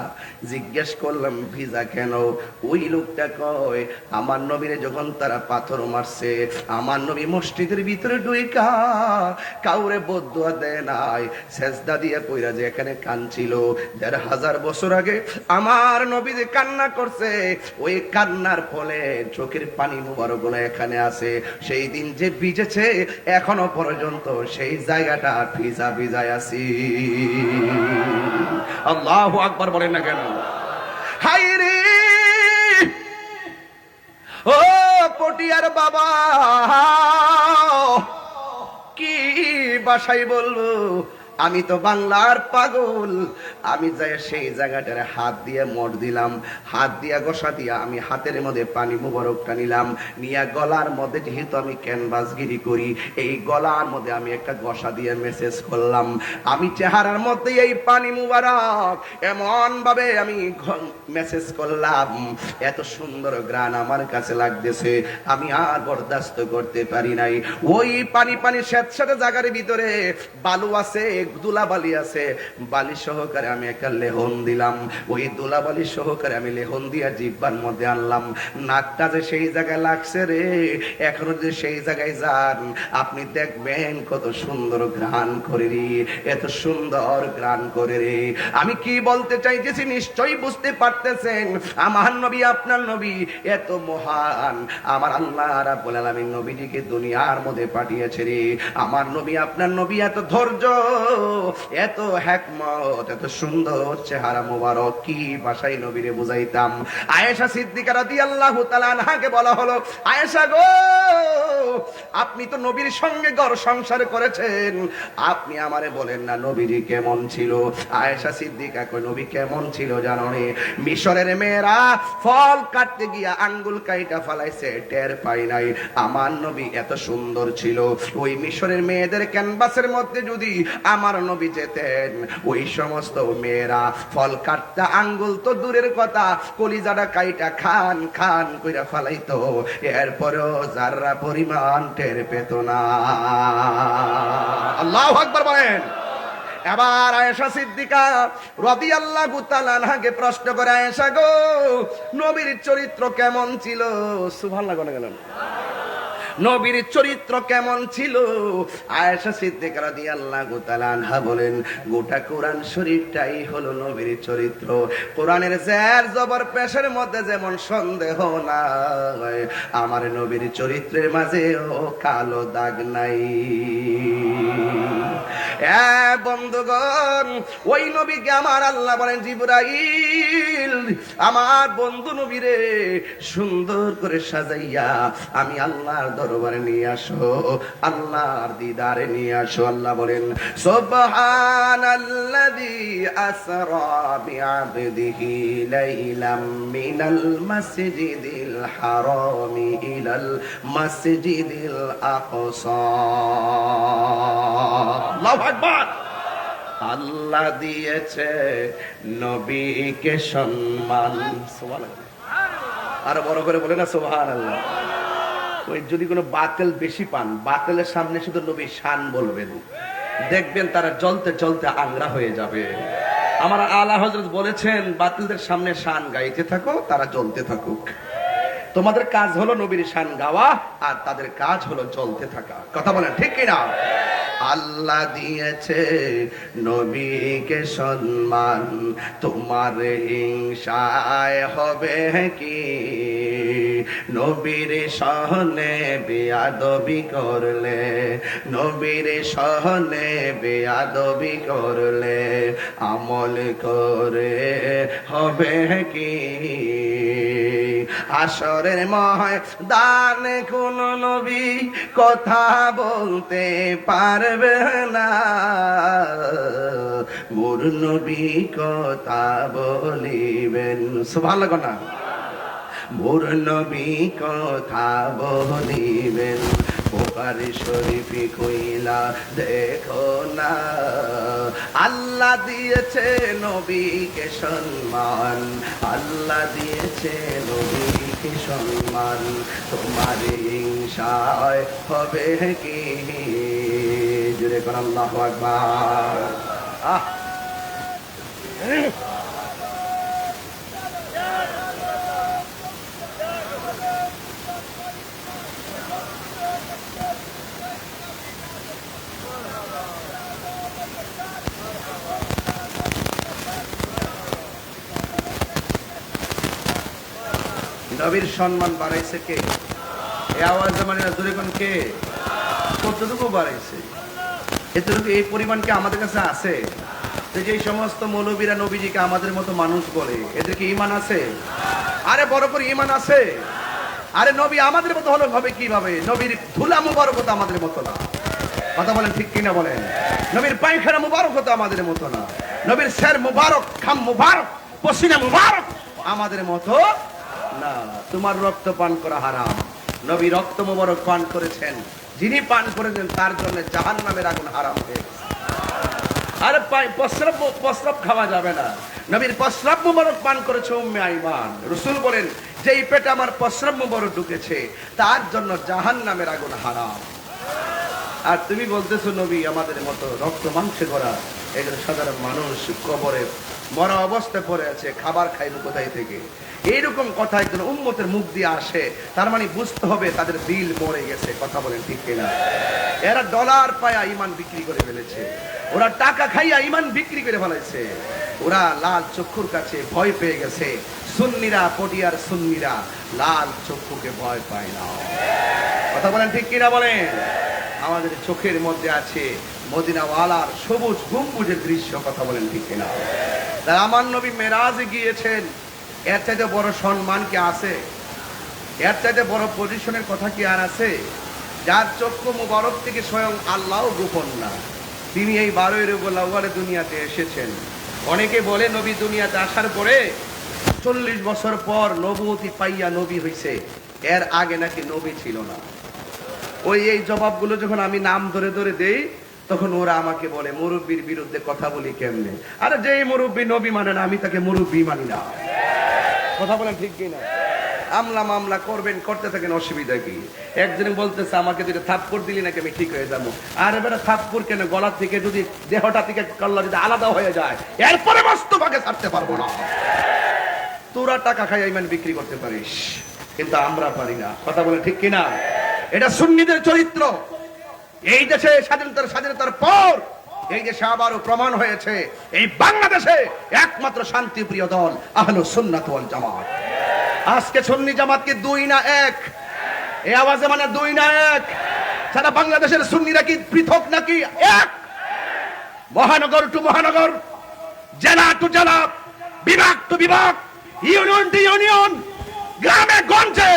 জিজ্ঞেস করলাম ভিজা কেন? ওই লোকটা কয় আমার নবীরে যখন তারা পাথর মারছে, আমার নবী মসজিদের ভিতরে ঢুইকা কাউরে বদুয়া দেয় নাই, সেজদা দিয়ে কইরা যে এখানে কাঁদছিল ১৫০০ বছর আগে আমার নবী যে কান্না করছে, ওই কান্নার ফলে চোখের পানি মুবারক গুলো এখানে আছে। সেই দিন যে ভিজেছে এখনো পর্যন্ত সেই জায়গাটা ভিজা ভিজা আছি। আল্লাহু আকবার বলেন না কেন? হায়রে ও পটিয়ার বাবা, কি ভাষায় বলবো? আমি তো বাংলার পাগল। আমি যাই সেই জায়গাটারে হাত দিয়ে মোড় দিলাম, হাত দিয়া গোসা দিয়া আমি হাতের মধ্যে পানি মুবারকটা নিলাম, নিয়া গলার মধ্যে যেহেতু আমি ক্যানভাসগিরি করি, এই গলার মধ্যে আমি একটা গোসা দিয়ে মেসেজ করলাম। আমি চেহারার মধ্যে এই পানি মুবারক এমন ভাবে আমি মেসেজ করলাম, এত সুন্দর গ্রান আমার কাছে লাগতেছে, আমি আর বরদাস্ত করতে পারি নাই। ওই পানি পানি স্যাঁতস্যাঁতে জায়গার ভিতরে বালু আছে, ধুলাবালি আছে, বালি সহকারে আমি একটা লেহন দিলাম। ওই ধুলাবালি সহকারে আমি লেহন দিয়া জিহ্বার মধ্যে আনলাম। নাকটা যে সেই জায়গায় লাগছে রে, এখনো যে সেই জায়গায় যান আপনি দেখবেন কত সুন্দর ঘ্রাণ করে রে, এত সুন্দর ঘ্রাণ করে রে। আমি কি বলতে চাইতেছি নিশ্চয়ই বুঝতে পারতেছেন। আমার নবী আপনার নবী এত মহান, আমার আল্লাহ রাব্বুল আলামিন নবীজিকে দুনিয়ার মধ্যে পাঠিয়েছে রে। আমার নবী আপনার নবী এত ধৈর্য, এত হিকমত, এত সুন্দর চেহারা মোবারক, কি ভাষায় নবীরে বুঝাইতাম। আয়েশা সিদ্দিকা রাদিয়াল্লাহু তাআলা আনহাকে বলা হলো, আয়েশা গো, আপনি তো নবীর সঙ্গে ঘর সংসার করেছেন, আপনি আমারে বলেন না নবীজি কেমন ছিল? আয়েশা সিদ্দিকা কই, নবী কেমন ছিল জানো রে? মিশরের মেয়েরা ফল কাটতে গিয়া আঙ্গুল কাইটা ফালাইছে, টের পাই নাই। আমার নবী এত সুন্দর ছিল, ওই মিশরের মেয়েদের ক্যানভাসের মধ্যে যদি আমার নবী যেতেন, ওই সমস্ত মেয়েরা ফল কাটতে আঙ্গুল তো দূরের কথা, কলিজাটা কাইটা খান খান কইরা ফালাইতো, এরপরেও যারা পরিমাণ টের পেত না। আল্লাহু আকবার বলেন। এবার আয়েশা সিদ্দিকা রাদিয়াল্লাহু তাআলা আনহাকে প্রশ্ন করে, আয়েশা গো, নবীর চরিত্র কেমন ছিল? সুবহানাল্লাহ বলে গেলেন। নবীর চরিত্র কেমন ছিল? আয়েশা সিদ্দিকা রাদিয়াল্লাহু তাআলা আনহা বলেন, গোটা কোরআন শরীফটাই হলো নবীর চরিত্র। কোরআনের জের জবর পেশের মধ্যে যেমন সন্দেহ নাই, আমার নবীর চরিত্রের মাঝেও কালো দাগ নাই। বন্ধুগণ, ওই নবীকে আমার আল্লাহ বলেন, জিবরাইল আমার বন্ধু নবীরে সুন্দর করে সাজাইয়া আমি আল্লাহর দরবারে নিয়ে আসো, আল্লাহর দিদারে নিয়ে আসো। আল্লাহ বলেন, সুবহানাল্লাযী আসরা বিআবদিহি লাইলাম মিনাল মাসজিদিল হারামি ইলাল মাসজিদিল আকসা। আল্লাহু আকবার। আল্লাহ দিয়েছে নবীকে সম্মান। সুবহানাল্লাহ। আর বড় করে বলে না সুবহানাল্লাহ। ওই যদি কোনো বাতিল বেশি পান, বাতিলের সামনে শুধু নবী শান বলবেন, দেখবেন তারা জ্বলতে জ্বলতে আংরা হয়ে যাবে। আমার আলা হযরত বলেছেন, বাতিলদের সামনে শান গাইতে থাকো, তারা জ্বলতে থাকুক। তোমাদের কাজ হলো নবীর শান গাওয়া, আর তাদের কাজ হলো জ্বলতে থাকা। কথা বলেন ঠিক কিনা? আল্লাহ দিয়েছে নবীকে সম্মান, তোমার হিংসায় হবে কি? নবীর সহনে বেয়াদবি করলে, নবীর সহনে বেয়াদবি করলে আমল করে হবে কি? আসরের ময়দান কোন নবী কথা বলতে পারবে না, মোর নবী কথা বলিবেন। সুবহানাল্লাহ না? মোর নবী কথা বলিবেন। বুখারী শরীফে কইলা দেখো না, আল্লাহ দিয়েছে নবীকে সম্মান, আল্লাহ দিয়েছে নবীকে সম্মান, তোমার হিংসায় হবে কি? জোরে কোন আল্লাহু আকবার। নবীর সম্মান বাড়াইছে কে? এই আওয়াজ মানে জোরে কোন কে? কতটুকু বাড়াইছে? এতটুকু এই পরিমাণ কি আমাদের কাছে আছে? যে সমস্ত মৌলবীরা নবীজিকে আমাদের মতো মানুষ বলে, এদের কি ঈমান আছে? আরে বড় করে ঈমান আছে। আরে নবী আমাদের মতো হলো হবে কিভাবে? নবীর ধুলা মুবারক তো আমাদের মতো না। কথা বলেন ঠিক কিনা বলেন? নবীর পায়খানা মুবারক তো আমাদের মতো না। নবীর স্যার মুবারক, খাম মুবারক, পসিনা মুবারক আমাদের মতো না। তোমার রক্ত পান করা হারাম। নবী রক্ত মুবারক পান করেছেন, যিনি পান করেছেন তার জন্য জাহান্নামের আগুন হারাম হয়ে গেছে। আরে প্রস্রাব খাওয়া যাবে না। নবীর প্রস্রাব মুবারক পান করেছে উম্মে আইমান। রাসূল বলেন, যেই পেটে আমার প্রস্রাব মুবারক ঢুকেছে তার জন্য জাহান্নামের আগুন হারাম। আর তুমি বলতেছো নবী আমাদের মতো রক্ত মাংসে গড়া। একজন সাধারণ মানুষ কবরে মরা অবস্থায় পড়ে আছে, খাবার খাইলো কোথায় থেকে? এইরকম কথা একজন উম্মতের মুখ দিয়ে আসে, তার মানে বুঝতে হবে তাদের দিল মরে গেছে। কথা বলেন ঠিক কিনা? এরা ডলার পায়া ঈমান বিক্রি করে ফেলেছে, ওরা টাকা খাইয়া ঈমান বিক্রি করে ফেলেছে, ওরা লাল চক্ষুর কাছে ভয় পেয়ে গেছে। সুন্নিরা, পটিয়ার সুন্নিরা লাল চক্ষুকে ভয় পায় না। কথা বলেন ঠিক কিনা বলেন? আমাদের চোখের মধ্যে আছে মদিনাওয়ালার সবুজ গম্বুজের দৃশ্য। কথা বলেন ঠিক কিনা? তাই আমার নবী মেরাজে গিয়েছেন, এর চাইতে বড় সম্মান কি আছে? এর চাইতে বড় পজিশনের কথা কি আর আছে? যার চক্ষু মুবারক থেকে স্বয়ং আল্লাহ গোপন না, তিনি এই 12 রবিউল আউয়ালে দুনিয়াতে এসেছেন। অনেকে বলে নবী দুনিয়াতে আসার পরে 40 বছর পর নবুয়তি পাইয়া নবী হইছে, এর আগে নাকি নবী ছিল না। এই জবাবগুলো যখন আমি নাম ধরে ধরে দেই, তখন ওরা আমাকে বলে মুরব্বীর বিরুদ্ধে কথা বলি কেমনে? আরে যেই মুরব্বী নবী মানে না, আমি তাকে মুরব্বী মানি না। কথা বলেন ঠিক কিনা? আমলা মামলা করবেন, করতে থাকেন, অসুবিধা কি? একজন বলতেছে আমাকে যদি থাপ্পড় দিলি নাকি আমি ঠিক হয়ে যাবো। আরে বেটা থাপ্পড় কেন? গলা থেকে যদি দেহটা থেকে কল্লা যদি আলাদা হয়ে যায়, এরপরে বাস্তবাকে ছাড়তে পারবো না। তোরা টাকা খাই ঈমান বিক্রি করতে পারিস, কিন্তু আমরা পারি না। কথা বলেন ঠিক কিনা? এটা সুন্নিদের চরিত্র। এই দেশে স্বাধীনতার পর এই দেশে আবারও প্রমাণ হয়েছে, এই বাংলাদেশে একমাত্র শান্তিপ্রিয় দল আহলুস সুন্নাত ওয়াল জামাত। আজকে সুন্নি জামাত কি 2 না 1? এই আওয়াজে মানে 2 না 1? সারা বাংলাদেশের সুন্নিরা কি পৃথক নাকি এক? মহানগর টু মহানগর, জেলা টু জেলা, বিভাগ টু বিভাগ, ইউনিয়ন টু ইউনিয়ন, গ্রামে গঞ্জে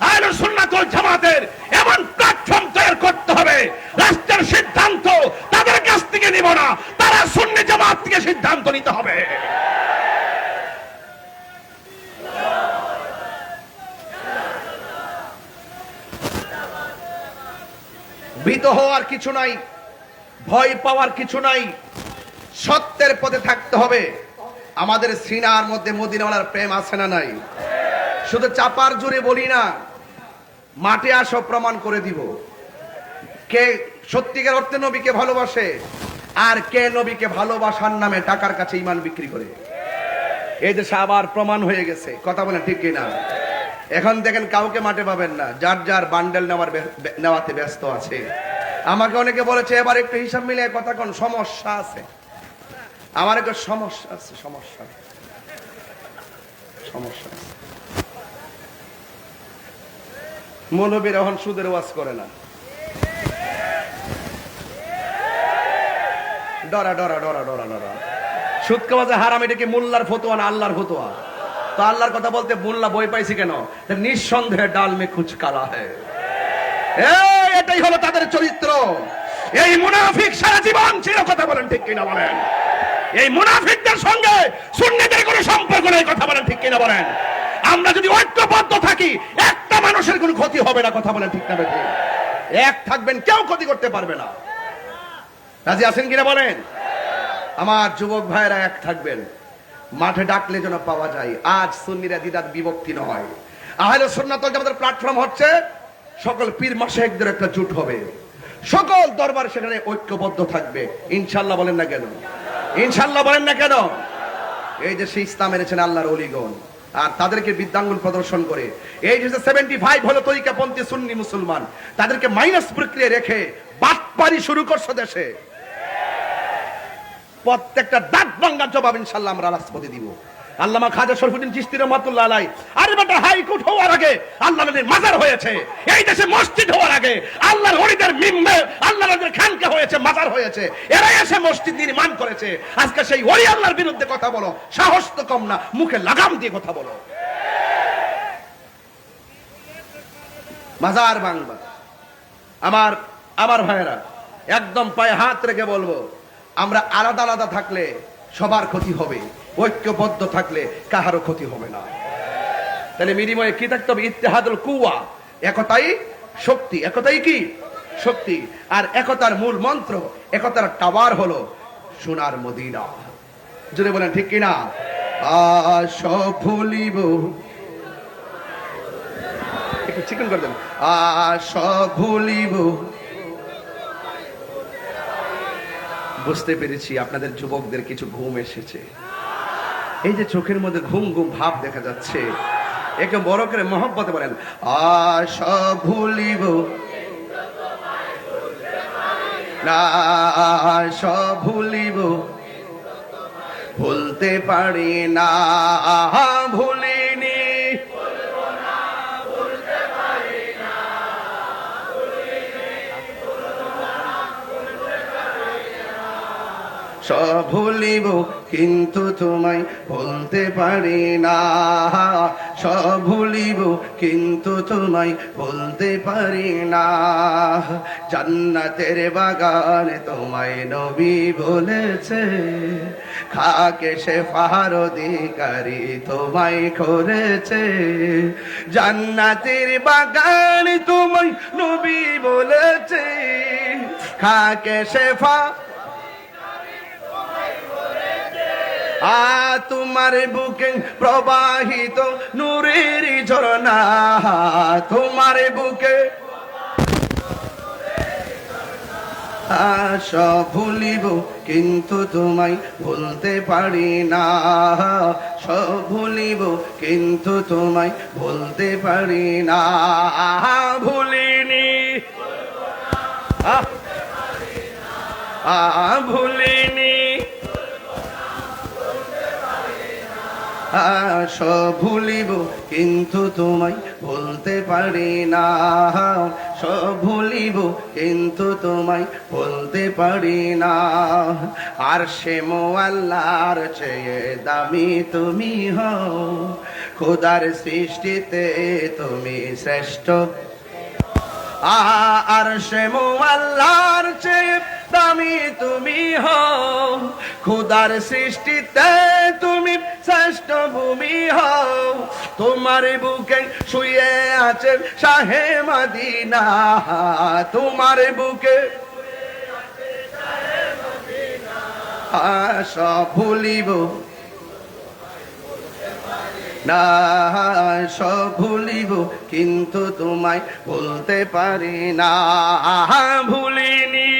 আহলুস সুন্নাত ওয়াল জামাতের এমন প্ল্যাটফর্ম তৈরি করতে হবে, রাষ্ট্রের সিদ্ধান্ত তাদের কাছ থেকে নিব না, তারা সুন্নি জামাত থেকে সিদ্ধান্ত নিতে হবে। ভীত হওয়ার কিছু নাই, ভয় পাওয়ার কিছু নাই, সত্যের পথে থাকতে হবে। আমাদের সিনার মধ্যে মদিনাওয়ালার প্রেম আছে না নাই? শুধু চাপার জোরে বলি না, মাঠে আসো প্রমাণ করে দিব কে সত্যিকার অর্থে নবীকে ভালোবাসে আর কে নবীকে ভালোবাসার নামে টাকার কাছে ঈমান বিক্রি করে। এই দেশে আবার প্রমাণ হয়ে গেছে। কথা বলেন ঠিক কিনা? এখন দেখেন কাউকে মাঠে পাবেন না, যার যার বান্ডেল নেওয়াতে ব্যস্ত আছে। আমাকে অনেকে বলেছে এবার একটু হিসাব মিলে কথা কোন, সমস্যা আছে। আমার একটা সমস্যা আছে, সমস্যা আছে। মৌলবীরা এখন সুদের ওয়াজ করে না, ডরা ডরা ডরা ডরা ডরা। সুদ খাওয়া যে হারাম, এটা কি মোল্লার ফতোয়া না আল্লাহর ফতোয়া? তো আল্লাহর কথা বলতে মোল্লা বই পাইছি কেন? নিঃসন্দেহে ডাল মে কুছ কালা হ্যায়। এটাই হলো তাদের চরিত্র। এই মুনাফিক সারা জীবন ছিল, কথা বলেন ঠিক কিনা বলেন? এই মুনাফিকদের সঙ্গে সুন্নিদের কোনো সম্পর্ক নেই, কথা বলেন ঠিক কিনা বলেন? আমরা যদি ঐক্যবদ্ধ থাকি, একটা মানুষের কোনো ক্ষতি হবে না, কথা বলেন ঠিক না বেঠিক? এক থাকবেন, কেউ ক্ষতি করতে পারবে না। রাজি আছেন কিনা বলেন? আমার যুবক ভাইরা এক থাকবেন, মাঠে ডাকলে যেন পাওয়া যায়। আজ সুন্নিরা দ্বিধার বিভক্তি নয়, আহলে সুন্নাত ওয়াল জামাতের প্ল্যাটফর্ম হচ্ছে সকল পীর মাশায়েখদের একটা জোট হবে, সকল দরবার সেখানে ঐক্যবদ্ধ থাকবে ইনশাআল্লাহ। বলেন না কেন? ইনশাআল্লাহ বলেন না কেন? এই যে সেই ইসলাম এনেছেন আল্লাহর ওলিগণ, আর তাদেরকে বিদ্যাঙ্গুল প্রদর্শন করে এই যে 75 হলো তরিকাপন্থী সুন্নি মুসলমান, তাদেরকে মাইনাস প্রক্রিয়া রেখে বাটপারি শুরু করছে দেশে। প্রত্যেকটা দাঁত ভাঙার জবাব ইনশাআল্লাহ আমরা রাজপথে দিব। আল্লামা খাজা শরীফুদ্দীন চিশতি রাহমাতুল্লাহ আলাইহি, আরে বেটা হাইকোর্ট হওয়ার আগে আল্লাহর নবীর মাজার হয়েছে, এই দেশে মসজিদ হওয়ার আগে আল্লাহর ওলিদের মিম্বার, আল্লাহর নবীর খানকা হয়েছে, মাজার হয়েছে, এরা এসে মসজিদ নির্মাণ করেছে। আজকে সেই ওলি আল্লাহর বিরুদ্ধে কথা বলো, সাহস তো কম না, মুখে লাগাম দিয়ে কথা বলো। মাজার ভাঙবা। আমার আমার ভাইয়েরা, একদম পায়ে হাত রেখে বলবো, আমরা আলাদা আলাদা থাকলে সবার ক্ষতি হবে, ঐক্যবদ্ধ থাকলে কাহারও ক্ষতি হবে না। তাহলে বিনিময়ে কি থাকতে হবে? ইত্তেহাদুল কুওয়া, একতাই শক্তি। একতাই কি? শক্তি। আর একতার মূল মন্ত্র, একতার টাওয়ার হলো সোনার মদিনা। যদি বলেন ঠিক কিনা? সব ভুলিব, একটু চিকন করে দেন। সব ভুলিব। বুঝতে পেরেছি আপনাদের যুবকদের কিছু ঘুম এসেছে। এই যে চোখের মধ্যে ঘুম ঘুম ভাব দেখা যাচ্ছে, একে বড় করে মহব্বতে বলেন, সব ভুলিব না, সব ভুলিব, ভুলতে পারি না, ভুলিনি, সব ভুলিব কিন্তু তোমায় ভুলতে পারি না, সব ভুলিব কিন্তু তোমায় ভুলতে পারি না। জান্নাতের বাগানে তোমায় নবী বলেছে, খাকে শেফার অধিকারী তোমায় করেছে। জান্নাতের বাগানে তোমায় নবী বলেছে, খাকে শেফা। তোমার বুকে প্রবাহিত নূরের ঝরনা, তোমার বুকে সব ভুলিব কিন্তু তোমায় ভুলতে পারি না, সব ভুলিব কিন্তু তোমায় ভুলতে পারি না, ভুলিনি, ভুলিনি, সব ভুলিব কিন্তু তোমায় ভুলতে পারি না, সব ভুলিব কিন্তু তোমায় ভুলতে পারি না। আর সে মোয়াল্লার চেয়ে দামি তুমি হও, খোদার সৃষ্টিতে তুমি শ্রেষ্ঠ। আর সে মোয়াল্লার চেয়ে দামি তুমি হও, খোদার সৃষ্টিতে তুমি শ্রেষ্ঠ ভূমি হও। তোমার বুকে শুয়ে আছে শাহে মদিনা, তোমার বুকে সব ভুলিব না, সব ভুলিব কিন্তু তোমায় ভুলতে পারি না, ভুলিনি,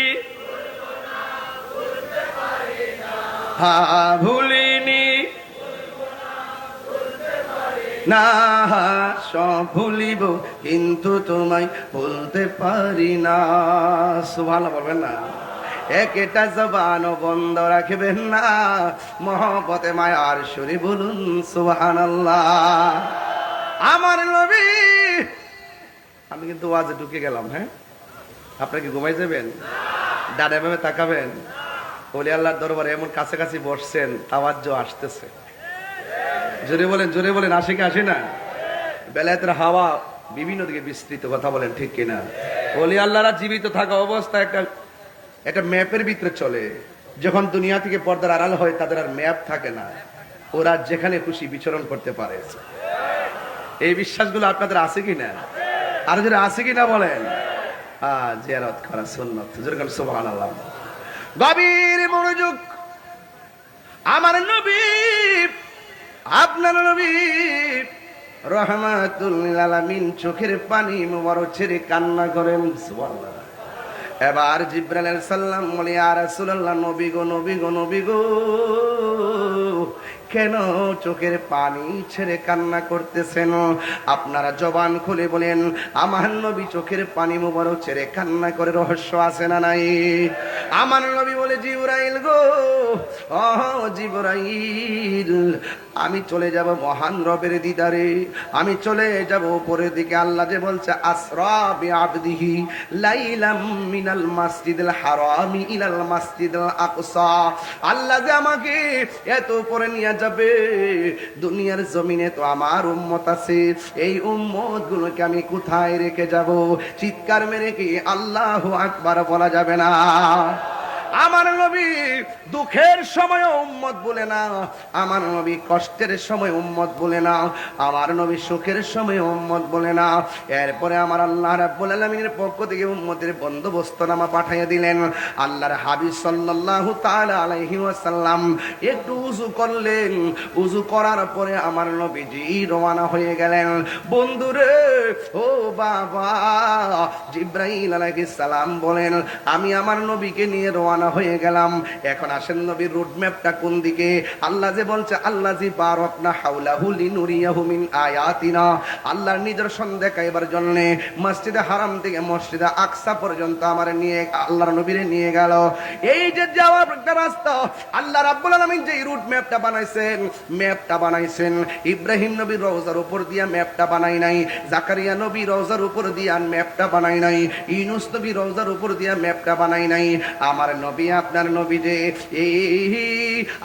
ভুলিনি না, সব ভুলিব কিন্তু তোমায় ভুলতে পারি না। সুবহানাল্লাহ বলবেন না? একটা জবানও বন্ধ রাখবেন না, মহব্বতে মায়ার সুরে বলুন সুবহানাল্লাহ। আমার নবী আমি কিন্তু ওয়াজে ঢুকে গেলাম। হ্যাঁ, আপনারা কি ঘুমাই যাবেন? ডানে ভাবে তাকাবেন। ওলি আল্লাহর দরবারে এমন কাছাকাছি বসছেন, তাওয়াজ্জু আসতেছে। জোরে বলেন, জোরে বলেন, আসে কি আসে না? বেলায়েতের হাওয়া বিভিন্ন দিকে বিস্তৃত, কথা বলেন ঠিক কিনা? ওলি আল্লাহরা জীবিত থাকা অবস্থা একটা ম্যাপের ভিতরে চলে। যখন দুনিয়া থেকে পর্দার আড়াল হয়, তাদের আর ম্যাপ থাকে না, ওরা যেখানে খুশি বিচরণ করতে পারে। এই বিশ্বাসগুলো আপনাদের আছে কিনা? আর যদি আছে কিনা বলেন। জিয়ারত করা সুন্নাত। সুবহানাল্লাহ। গভীর মনোযোগ। আমার নবী, আপনার নবী রাহমাতুল লিল আলামিন চোখের পানি মোবারক ছেড়ে কান্না করেন। সুবহানাল্লাহ। এবার জিবরাইল আলাইহিস সালাম বলে, ইয়া রাসূলুল্লাহ, নবী গো, নবী গো, নবী গো, কেন চোখের পানি ছেড়ে কান্না করতেছেন? আপনারা জবান খুলে বলেন, আমার নবী চোখের পানি মোবারক ছেড়ে কান্না করে রহস্য আছে না নাই? আমার নবী বলে, জিবরাইল গো, ও জিবরাইল, আমি চলে যাব মহান রবের দিদারে, আমি চলে যাব উপরের দিকে। আল্লাহ যে বলছে, আসরা বিআবদিহি লাইলাম মিনাল মাসজিদিল হারামি ইলাল মাসজিদিল আকসা। আল্লাহ যে আমাকে এত উপরে নিয়ে যাবে, দুনিয়ার জমিনে তো আমার উম্মত আছে, এই উম্মত গুলোকে আমি কোথায় রেখে যাব? চিৎকার মেরে কি আল্লাহু আকবার বলা যাবে না? আমার নবী দুঃখের সময় উম্মত বলে না, আমার নবী কষ্টের সময় উম্মত বলে না, আমার নবী সুখের সময় উম্মত বলে না। এরপরে আমার আল্লাহ রাব্বুল আলামিনের পক্ষ থেকে উম্মতের বন্দোবস্তনামা পাঠিয়ে দিলেন। আল্লাহর হাবিব সাল্লাল্লাহু তাআলা আলাইহি ওয়াসাল্লাম একটু উযু করলেন। উযু করার পরে আমার নবীজি রওনা হয়ে গেলেন। বন্ধুরে, ও বাবা, জিবরাইল আলাইহিস সালাম বলেন, আমি আমার নবীকে নিয়ে রওনা হয়ে গেলাম। এখন আসেন, নবীর রুট ম্যাপটা কোন দিকে? আল্লাহ যে বলছে, আল্লাযী বারাকনা হাওলাহু লিনুরিয়াহু মিন আয়াতিনা, আল্লাহর নিদর্শন দেখাইবার জন্য মসজিদে হারাম থেকে মসজিদে আকসা পর্যন্ত আমার নিয়ে আল্লাহর নবীরে নিয়ে গেল। এই যে যাওয়ার একটা রাস্তা, আল্লাহ রাব্বুল আলামিন যে রুট ম্যাপটা বানাইছেন, ইব্রাহিম নবীর রওজার উপর দিয়া ম্যাপটা বানাই নাই, জাকারিয়া নবীর রওজার উপর দিয়া ম্যাপটা বানাই নাই, ইউনূস নবীর রওজার উপর দিয়া ম্যাপটা বানাই নাই। আমার নবী, আপনার নবী যে এই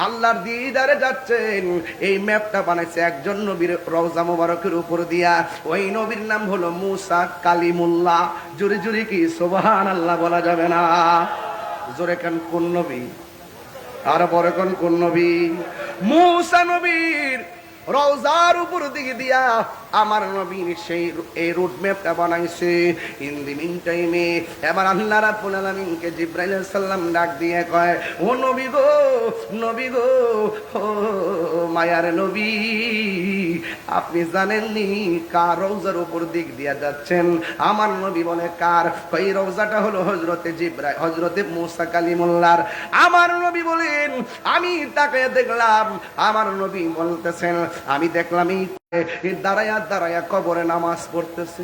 আল্লাহর দিদারে যাচ্ছেন, এই ম্যাপটা বানাইছে একজন নবীর রওজা মোবারকের উপর দিয়া। ওই নবীর নাম হলো মুসা কালিমুল্লাহ। জোরে জোরে কি সুবহানাল্লাহ বলা যাবে না? জোরে কান, কোন নবী? আর বড় কোন নবী? মুসা নবীর রওজার উপর দিকে দিয়া আমার নবী সেই এই রুট ম্যাপটা বানাইছে। ইন দি মিন টাইমে এবার আল্লাহ রাব্বুল আলামিনকে জিবরাইল আলাইহিস সালাম ডাক দিয়ে কয়, ও নবী গো, নবী গো, ও মায়ার নবী, আপনি জানেননি কার রওজার উপর দিক দিয়া যাচ্ছেন? আমার নবী বলে, কার? এই রওজাটা হলো হযরতে মুসা কালিমুল্লাহর। আমার নবী বলেন, আমি তাকে দেখলাম। আমার নবী বলতেছেন, আমি দেখলাম এই দাঁড়ায়া কবরে নামাজ পড়তেছে।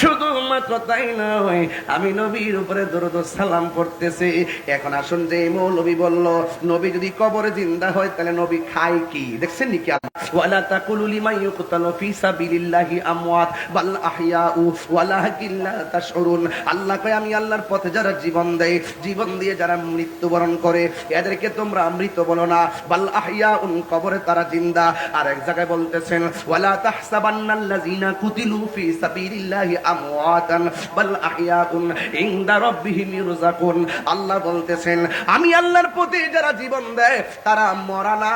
শুধুমাত্র তাই নয়, আমি নবীর উপরে দরুদ ও সালাম পড়তেছি। এখন আসুন, যে মৌলবী বলল নবী যদি কবরে জিন্দা হয়, তাহলে নবী খায় কি? দেখছেন নাকি? ওয়ালা তাকুলু লিমান ইউকতালু ফি সাবিলিল্লাহি আমওয়াত বাল আহইয়াউ ওয়ালাকিন লা তাশউরুন। আল্লাহ কয়, আমি আল্লাহর পথে যারা জীবন দেয়, জীবন দিয়ে যারা মৃত্যুবরণ করে, এদেরকে তোমরা মৃত বলো না, বাল আহইয়াউন, কবরে তারা জিন্দা। আর এক জায়গায় বলতেছেন, ওয়ালা তাহসাবান্নাল্লাযিনা কুতিলু ফি সাবিলিল্লাহি আমওয়াতান বাল আহইয়াউন ইনদা রাব্বিহিম ইরযাকুন। আল্লাহ বলতেছেন, আমি আল্লাহর পথে যারা জীবন দেয় তারা মরা না,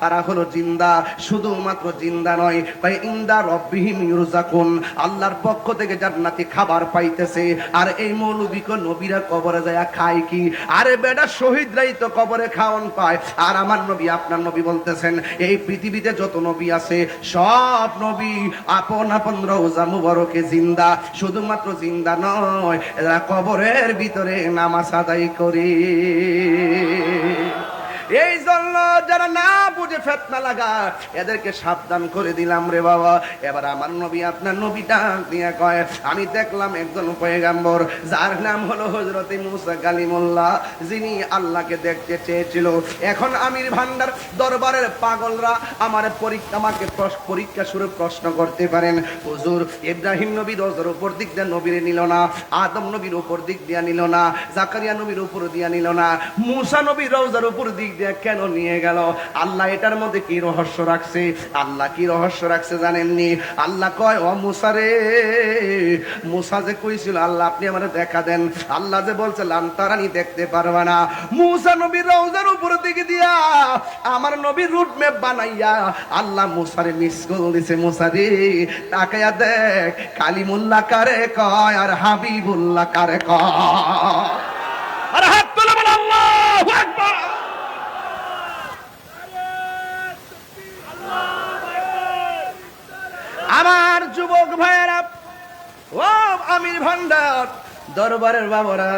তারা হলো জিন্দা। শুধুমাত্র জিন্দা নয়, তাই ইনদা রাব্বিহিম ইরযাকুন, আল্লাহর পক্ষ থেকে জান্নাতি খাবার পাইতেছে। আর এই মৌলবীকে নবীরা কবরে যায় খায় কি? আরে বেটা, শহীদরাই তো কবরে খাওয়ান পায়। আর আমার নবী, আপনার নবী বলতেছেন, এই পৃথিবীতে যত নবী আছে সব নবী আপন আপন রওজা মুবারকে জিন্দা। শুধুমাত্র জিন্দা নয়, এরা কবরের ভিতরে নামাজ আদায় করে। এই জন্য যারা না বুঝে ফিতনা লাগা এদেরকে সাবধান করে দিলাম রে বাবা। এবার আমার নবী আপনার নবী ডাক দিয়ে কয়, আমি দেখলাম একজন পয়গম্বর যার নাম হলো হযরতে মুসা কালিমুল্লাহ, যিনি আল্লাহকে দেখতে চেয়েছিল। এখন আমির ভান্ডার দরবারের পাগলরা আমাকে পরীক্ষা স্বরূপ প্রশ্ন করতে পারেন, হুজুর ইব্রাহিম নবী রোজার উপর দিক দিয়ে নবীরে নিল না, আদম নবীর উপর দিক দিয়ে নিল না, জাকারিয়া নবীর উপর দিয়ে নিল না, মুসা নবী রোজার উপর দিক দিয়ে কেন নিয়ে গেল? আল্লাহ এটার মধ্যে কি রহস্য রাখছে? আল্লাহ কি রহস্য রাখছে জানেননি? আল্লাহ কয়, ও মুসা রে, মুসা যে কইছিল আল্লাহ আপনি আমারে দেখা দেন, আল্লাহ যে বলছে লান্তারানি দেখতে পারবা না, মুসা নবীর রওজার উপর দিকে দিয়া আমার নবীর রুট ম্যাপ বানাইয়া আল্লাহ মুসারে মিস কল দিছে। মুসা রে তাকায়া দেখ, কালিমুল্লাহ কারে কয় আর হাবিবুল্লাহ কারে কয়। আর হাত তুলে বল আল্লাহু আকবার। আমার যুবক ভাইয়েরা, ও আমির ভান্ডার দরবারের বাবারা,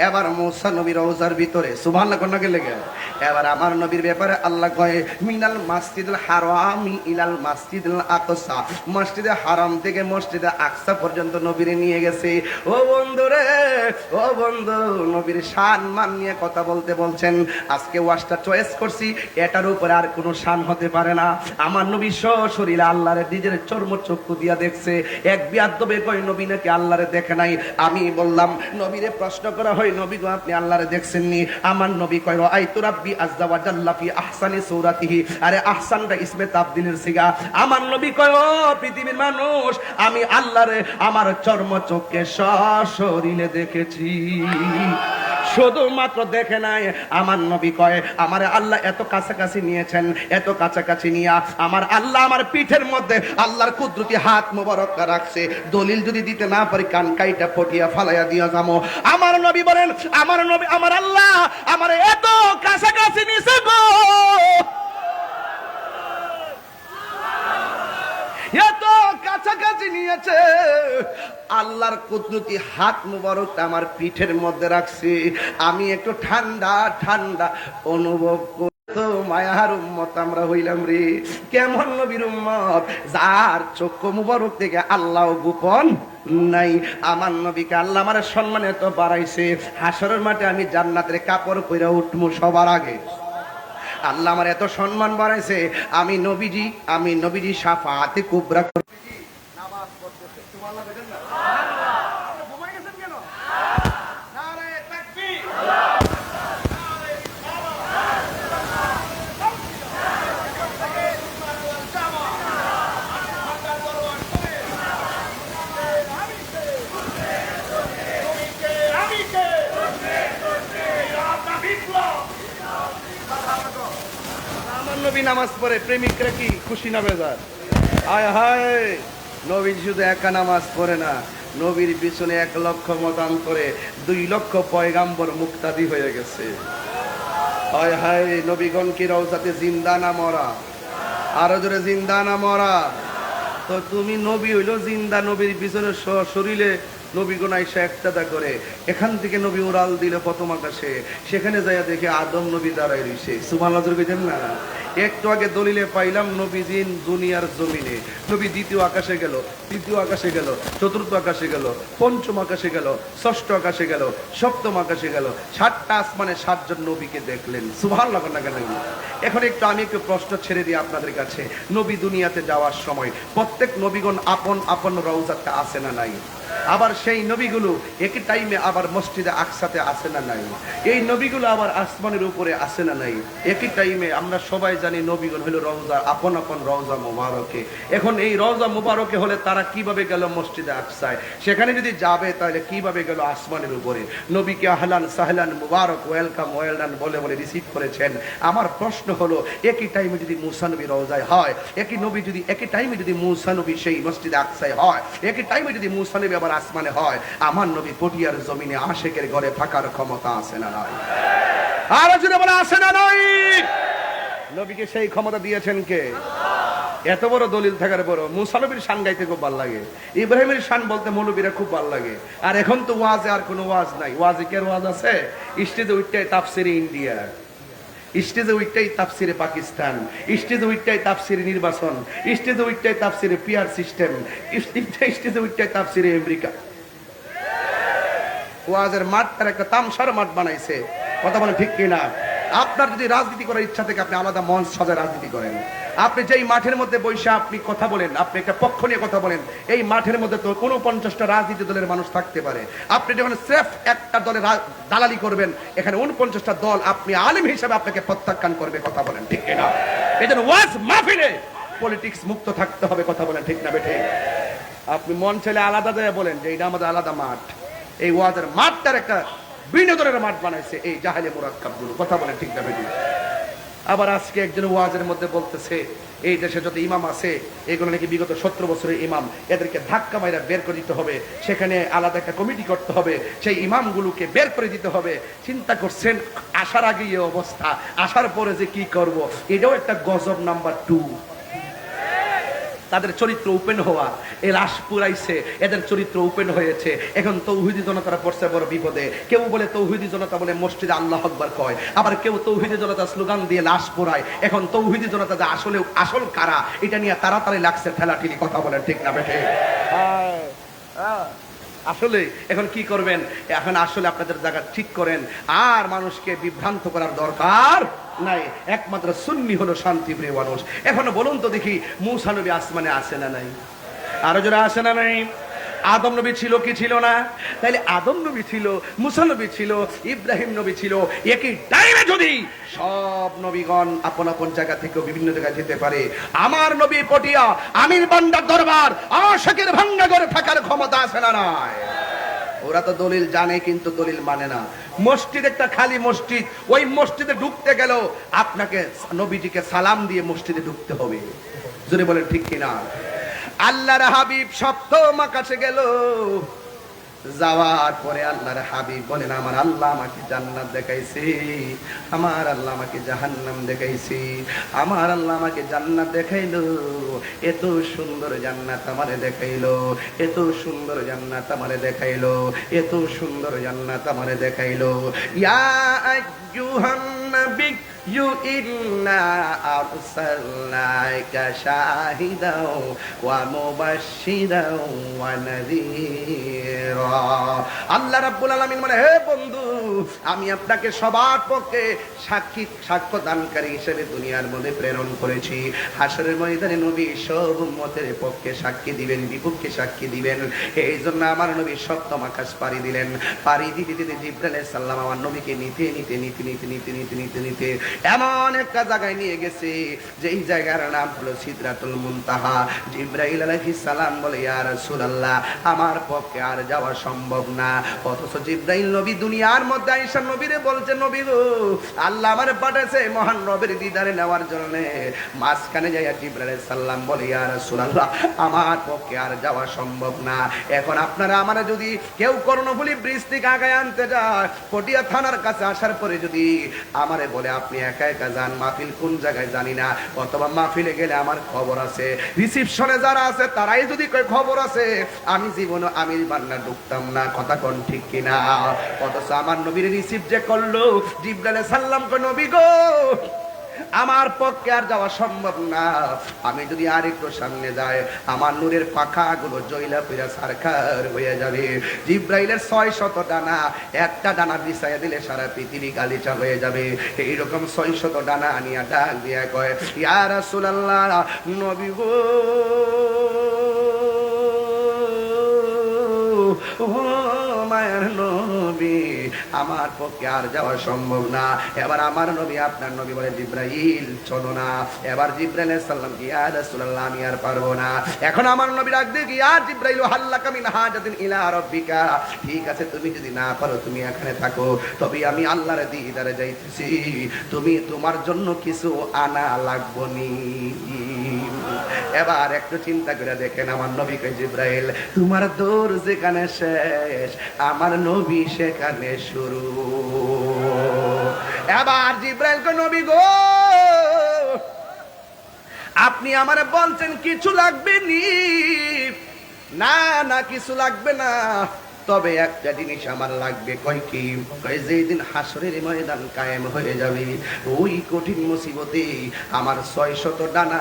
এবার মুসা নবীর রওজার ভিতরে সুবহানাল্লাহ কোন কে লেগে, এবার আমার নবীর ব্যাপারে আল্লাহ কয়, মিনাল মাসজিদুল হারামি ইলাল মাসজিদুল আকসা, মসজিদে হারাম থেকে মসজিদে আকসা পর্যন্ত নবীরে নিয়ে গেছে। ও বন্ধু রে, ও বন্ধু, নবীর শান মান নিয়ে কথা বলতে বলছেন, আজকে ওয়াজটা চয়েস করছি, এটার উপরে আর কোনো শান হতে পারে না। আমার নবী সশরীরে আল্লাহরে নিজের চর্ম চক্ষু দিয়া দেখছে। এক বিয়াদ্দবে কয় নবী নাকি আল্লাহরে দেখে নাই। আমি বললাম নবীরে প্রশ্ন করা হয়, নবী গো আপনি আল্লাহরে দেখছেননি? আমার নবী কয়, রাআইতু রাব্বি আযজা ওয়া জাল্লা ফি আহসানি সূরাতিহি। আরে আহসানটা ইসমে তাবদীলের সিগা। আমার নবী কয়, ও পৃথিবীর মানুষ, আমি আল্লাহরে আমার চর্ম চক্ষে সশরীরে দেখেছি। শুধুমাত্র দেখে নাই, আমার নবী কয়, আমার আল্লাহ এত কাছাকাছি নিয়েছেন, এত কাছাকাছি নিয়া আমার আল্লাহ আমার পিঠের মধ্যে আল্লাহর কুদরতি হাত মোবারক রাখছে। দলিল যদি দিতে না পারি কান কাইটা ফটিয়া ফালাইয়া দিয়া যাবো। আমার নবী বলেন, আমার নবী আমার আল্লাহ আমার এত কাছাকাছি নিছে গো, এত কাছাকাছি নিয়েছে, আল্লাহর কুদরতি হাত মুবারক আমার পিঠের মধ্যে রাখছি। আমি একটু ঠান্ডা ঠান্ডা অনুভব করি। তো মায়ার উম্মত আমরা হইলাম রে, কেমন নবীর উম্মত যার চক্ষু মুবারক থেকে আল্লাহ গোপন নাই। আমার নবীকে আল্লাহ আমার সম্মানে তো বাড়াইছে, হাসরের মাঠে আমি জান্নাতের কাপড় পরে উঠবো সবার আগে। আল্লাহ আমার এত সম্মান বাড়াইছে, আমি নবীজি শাফাআতে কুবরা নামাজ পড়তেছে। সুবহানাল্লাহ বলেন না? সুবহানাল্লাহ। ঘুমাই গেছেন কেন? নারে তাকবীর, নারে আমার নবী নামাজ পড়ে প্রেমিকরা কি খুশি না বেজার? হায় হায়, নবী শুধু একা নামাজ পড়ে না, নবীর পিছনে 1 লক্ষ মতান্তরে 2 লক্ষ পয়গাম্বর মুক্তাদি হয়ে গেছে। হায় হায়, নবীগণ কি রওজাতে জিন্দা না মরা? আরো জোরে জিন্দা না মরা? তো তুমি নবী হইলো জিন্দা, নবীর পিছনে শরীরে নবীগণ আইসা একটাদা করে, এখান থেকে নবী উড়াল দিল প্রথম আকাশে, সেখানে যাইয়া দেখে আদম নবী দাঁড়ায় রইছে। সুবহানাল্লাহ কইতেন না? একটু আগে দলিলে পাইলাম নবীজি দুনিয়ার জমিনে, নবী দ্বিতীয় আকাশে গেল, তৃতীয় আকাশে গেল, চতুর্থ আকাশে গেল, পঞ্চম আকাশে গেল, ষষ্ঠ আকাশে গেল, সপ্তম আকাশে গেল, 7টা আসমানে 7 জন নবীকে দেখলেন। সুবহানাল্লাহ না কেন? এখন আমি একটু প্রশ্ন ছেড়ে দিই আপনাদের কাছে, নবী দুনিয়াতে যাওয়ার সময় প্রত্যেক নবীগণ আপন আপন রওজাতে আসে না নাই? আবার সেই নবীগুলো একই টাইমে আবার মসজিদে আকসাতে আসে না নাই? এই নবীগুলো আবার আসমানের উপরে আসে না নাই? একই টাইমে আমরা সবাই জানি নবীগণ হলো রওজা, আপন আপন রওজা মুবারকে। এখন এই রওজা মুবারকে হলে তারা কিভাবে গেল মসজিদে আকসায়? সেখানে যদি যাবে তাহলে কিভাবে গেল আসমানের উপরে? নবীকে আহলান সাহলান মুবারক, ওয়েলকাম ওয়েলডান বলে বলে রিসিভ করেছেন। আমার প্রশ্ন হলো, একই টাইমে যদি মুসা নবী রওজায় হয়, একই টাইমে যদি মুসা নবী সেই মসজিদে আকসায় হয়, একই টাইমে যদি মুসা নবী আবার আসমানে হয়, আমার নবী পটিয়ার জমিনে আশেকের ঘরে থাকার ক্ষমতা আছে না নাই? আর যদি বলে আছে না নাই? নবীকে সেই ক্ষমতা দিয়েছেন কে? এত বড় দলিল থাকার বড় মুসা নবীর শান গাইতে খুব ভালো লাগে, ইব্রাহিমের শান বলতে মৌলবীরা খুব ভালো লাগে। আর এখন তো ওয়াজে আর কোনো ওয়াজ নাই। ওয়াজে কে ওয়াজ আছে? স্টেজে উঠতে তাফসিরে ইন্ডিয়া, স্টেজে উইকটাই তাফসিরে পাকিস্তান, স্টেজে উইকটাই তাফসিরে নির্বাচন, স্টেজে উইকটাই তাফসিরে পিআর সিস্টেম, স্টেজে উইকটাই তাফসিরে আমেরিকা। ওয়াজের মাঠ তার একটা তামসার মাঠ বানাইছে। কথা বলেন ঠিক কিনা? আপনার যদি রাজনীতি করার ইচ্ছা থেকে আপনি আলাদা মঞ্চ সাজায় রাজনীতি করেন। আপনি যেই মাঠের মধ্যে বসে আপনি কথা বলেন, আপনি একটা পক্ষ নিয়ে কথা বলেন, এই মাঠের মধ্যে তো 49টা রাজনীতি দলের মানুষ থাকতে পারে। আপনি যখন স্রেফ একটা দলের দালালি করবেন, এখানে 49টা দল আপনি আলেম হিসেবে আপনাকে প্রত্যাখ্যান করবে। কথা বলেন ঠিক কিনা? এই জন্য ওয়াজ মাহফিলে পলিটিক্স মুক্ত থাকতে হবে। কথা বলেন ঠিক না বেঠিক? আপনি মন চাইলে আলাদা দেয় বলেন যে এটা আমাদের আলাদা মাঠ। এই ওয়াজের মাঠটার একটা বিনোদনের মাঠ বানাইছে এই জাহেলে মুরাক্কাব গুলো। কথা বলেন ঠিক না বেঠিক? আবার আজকে একজন ওয়াজের মধ্যে বলতেছে এই দেশে যত ইমাম আছে এগুলো নাকি বিগত 17 বছরের ইমাম, এদেরকে ধাক্কা মাইরা বের করে দিতে হবে, সেখানে আলাদা একটা কমিটি করতে হবে, সেই ইমামগুলোকে বের করে দিতে হবে। চিন্তা করছেন আসার আগে এই অবস্থা, আসার পরে যে কি করব, এটাও একটা গজব নাম্বার 2। তাদের চরিত্র ওপেন হওয়া, এ লাশ পুরাইছে, এদের চরিত্র ওপেন হয়েছে। এখন তৌহিদি জনতারা পড়ছে বড় বিপদে। কেউ বলে তৌহিদি জনতা বলে মসজিদে আল্লাহু আকবার কয়, আবার কেউ তৌহিদি জনতা স্লোগান দিয়ে লাশ পোড়ায়। এখন তৌহিদি জনতা যে আসলে আসল কারা এটা নিয়ে তাড়াতাড়ি লাগছে ঠেলাঠেলি। কথা বলেন ঠিক না বেঠে? আসলে এখন কি করবেন? এখন আসলে আপনাদের জায়গা ঠিক করেন, আর মানুষকে বিভ্রান্ত করার দরকার নাই। একমাত্র সুন্নি হলো শান্তিপ্রিয় মানুষ। এখনো বলুন তো দেখি, মুসা নবী আসমানে আসে না নাই? আরো জোরে আসে না নাই? আদম নবী ছিল কি ছিল না? তাইলে আদম নবী ছিল, মুসা নবী ছিল, ইব্রাহিম নবী ছিল। একই টাইমে যদি সব নবীগণ আপন আপন জায়গা থেকে বিভিন্ন জায়গায় যেতে পারে, আমার নবী পটিয়া আমির বান্দার দরবার আশিকের ভাঙ্গাঘরে থাকার ক্ষমতা আছে না নাই? ওরা তো দলিল জানে কিন্তু দলিল মানে না। মসজিদ একটা খালি মসজিদ, ওই মসজিদে ঢুকতে গেল আপনাকে নবীজিকে সালাম দিয়ে মসজিদে ঢুকতে হবে। যদি বলেন ঠিক কিনা? আল্লাহর হাবিব সপ্তম আকাশে গেল, যাওয়ার পরে আল্লাহর হাবিব বলেন আমার আল্লাহ আমাকে জান্নাত দেখাইছে, আমার আল্লাহ আমাকে জাহান্নাম দেখাইছে। আমার আল্লাহ আমাকে জান্নাত দেখাইলো, এত সুন্দর জান্নাত আমারে দেখাইলো, এত সুন্দর জান্নাত আমারে দেখাইলো, এত সুন্দর জান্নাত আমারে দেখাইলো। ইয়া আইয়ুহান নবী ইন্না আরসালনাকা শাহিদাও ওয়া মুবাশশিরাও ওয়া নাযীরা। আল্লাহ রাব্বুল আলামিন বলে, হে বন্ধু, আমি আপনাকে সবার পক্ষে সাক্ষ্য দানকারী হিসেবে দুনিয়ার মধ্যে প্রেরণ করেছি। হাসরের ময়দানে নবী সব উম্মতের পক্ষে সাক্ষী দিবেন, বিপক্ষে সাক্ষী দিবেন। এই জন্য আমার নবী সপ্তম আকাশ পাড়ি দিলেন। পাড়ি দিতে দিতে জিবরাইল আলাইহিস সালাম আমার নবীকে নিতে নিতে নিতে নিতে নিতে নিতে নিতে নিতে এমন একটা জায়গায় নিয়ে গেছে যেই জায়গার নাম হলো সিদরাতুল মুনতাহা। জিবরাইল আলাইহিস সালাম বলে, ইয়া রাসূলুল্লাহ, আমার পক্ষে আর যাওয়া সম্ভব না। অথচ জিবরাইল নবী দুনিয়ার মধ্যে আয়েশা নবীরে বলছে, নবী গো, আল্লাহ আমারে পাঠাইছে মহান রবের দিদারে নেওয়ার জন্য। মাঝখানে যাইয়া জিবরাইল আলাইহিস সালাম বলে, ইয়া রাসূলুল্লাহ, আমার পক্ষে আর যাওয়া সম্ভব না। এখন আপনারা আমারে যদি কেউ কর্ণফুলী ব্রিজ থেকে আগায় আনতে যায়, পটিয়া থানার কাছে আসার পরে যদি আমারে বলে আপনি একা একা যান, মাহফিল কোন জায়গায় জানি না, অথবা মাহফিলে গেলে আমার খবর আছে, রিসিপশনে যারা আছে তারাই যদি কয় খবর আছে, আমি জীবনে আমির বান্না ঢুকতাম না। কথা কোন ঠিক কিনা? অথচ আমার নবীর রিসিভ যে করলো, জিবরাইল আলাইহিস সালাম কয়, নবী গো, আমার পক্ষে আর যাওয়া সম্ভব না। আমি যদি আর একটু সামনে যাই, আমার নূরের পাখাগুলো জয়লা পিরা সারখার হয়ে যাবে। জিবরাইলের 600 ডানা, একটা ডানা বিছাইয়া দিলে সারা পৃথিবী গালিচা হয়ে যাবে। এইরকম 600 ডানা আনিয়া ডাক দিয়া কয়, ইয়া রাসূলুল্লাহ, নবী গো, ও মায়ের নবী, আমার পক্ষে আর যাওয়া সম্ভব না। এবার আমার নবী আপনার নবী বলে, জিবরাইল চলো না। এবার জিবরাইল আলাইহিস সালাম কি, ইয়া রাসূলুল্লাহ, আমি আর পারবো না। এখন আমার নবী ডাক দিয়ে, ইয়া জিবরাইল হাল্লাকা মিন হাজাতিন ইলা রাব্বিকা, ঠিক আছে তুমি যদি না পারো তুমি এখানে থাকো, তবে আমি আল্লাহর দিদারে যাইতেছি, তুমি তোমার জন্য কিছু আনা লাগবনি। এবার একটু চিন্তা করে দেখেন, আমার নবী কয়, জিবরাইল তোমার দৌড় যেখানে শেষ, আমার নবী সেখানে শুরু। এবার জিবরাইল কয়, নবী গো, আপনি আমারে বলছেন কিছু লাগবে নি? না না, কিছু লাগবে না। তবে একটা জিনিস আমার লাগবে। কয় কি? কয় যেদিন হাসরের ময়দান কায়েম হয়ে যাবে, ওই কঠিন মুসিবতে আমার 600 ডানা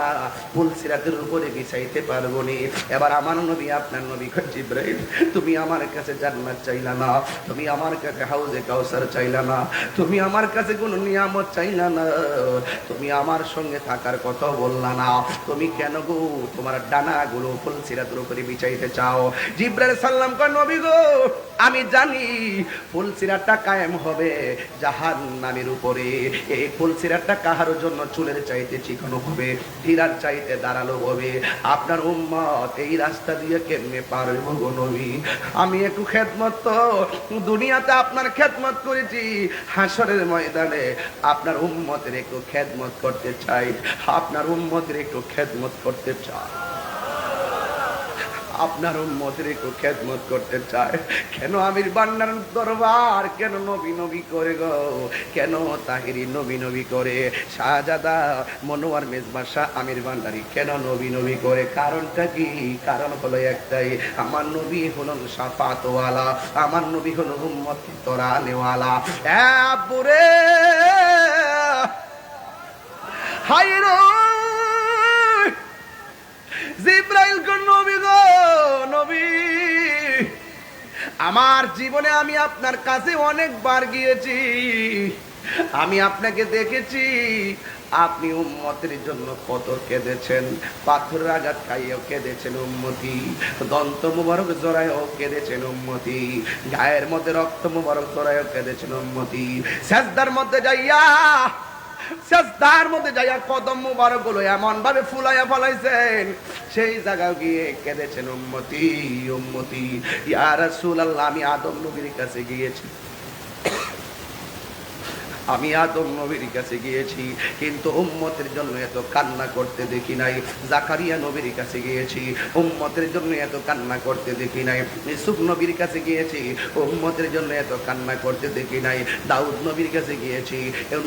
পুলসিরাতের উপরে বিছাইতে পারবো নি। এবার আমার নবী, আপনার নবী কয় জিবরাইল, তুমি আমার কাছে জান্নাত চাইলা না, তুমি আমার কাছে হাউজে কাউসার চাইলা না, তুমি আমার কাছে কোনো নিয়ামত চাইলা না, তুমি আমার সঙ্গে থাকার কথা বললা না, তুমি কেন গো তোমার ডানাগুলো ফুলসিরাতের উপরে বিছাইতে চাও? জিবরাইল সাল্লাম কয় নবী গো, আমি জানি ফুলসিরাতটা কায়েম হবে জাহান্নামের উপরে। এই ফুলসিরাতটা কাহার জন্য চুলের চাইতে চিকনো হবে, হীরার চাইতে দাঁড়ালো হবে। আপনার উম্মত এই রাস্তা দিয়ে কেমনে পার হইব গো নবী? আমি একটু খেদমত, তো দুনিয়াতে আপনার খেদমত করেছি, হাসরের ময়দানে আপনার উম্মতের একটু খেদমত করতে চাই, আপনার উম্মতের একটু খেদমত করতে চাই, আপনার উম্মতের একটু খেদমত করতে চায়। কেন আমির বান্নার দরবার কেন নবী নবী করে গো? কেন তাহিরি নবী নবী করে? শাহজাদা মনোয়ার মেজবা শাহ আমির বান্দারি কেন নবী নবী করে? কারণটা কি? কারণ হলো একটাই, আমার নবী হলেন শাফাতওয়ালা, আমার নবী হলো উম্মত তরানেওয়ালা। বুরে হায়রো জিব্রাইল কোন নবী গো, নবী আমার জীবনে আমি আপনার কাছে অনেকবার গিয়েছি, আমি আপনাকে দেখেছি, আপনি উম্মতের জন্য কত কেঁদেছেন, পাথরের আঘাত খাইয়েও কেঁদেছেন উম্মতি, দন্ত মুবারক জড়ায়ও কেঁদেছেন উম্মতি, গায়ের মধ্যে রক্ত মুবারক জড়ায়ও কেঁদেছেন উম্মতি, সেজদার মধ্যে যাইয়া সাজদার মধ্যে যাইয়া কদম মুবারক গুলো এমন ভাবে ফুলাইয়া ফলাইছেন, সেই জায়গায় গিয়ে কেঁদেছেন উম্মতি উম্মতি। ইয়া রাসূলুল্লাহ, আমি আদম নবীর কাছে গিয়েছি, আমি আদম নবীর কাছে গিয়েছি, কিন্তু উম্মতের জন্য এত কান্না করতে দেখি নাই। জাকারিয়া নবীর কাছে গিয়েছি, উম্মতের জন্য এত কান্না করতে দেখি নাই। ইউসুফ নবীর কাছে গিয়েছি, উম্মতের জন্য এত কান্না করতে দেখি নাই। দাউদ নবীর কাছে গিয়েছি,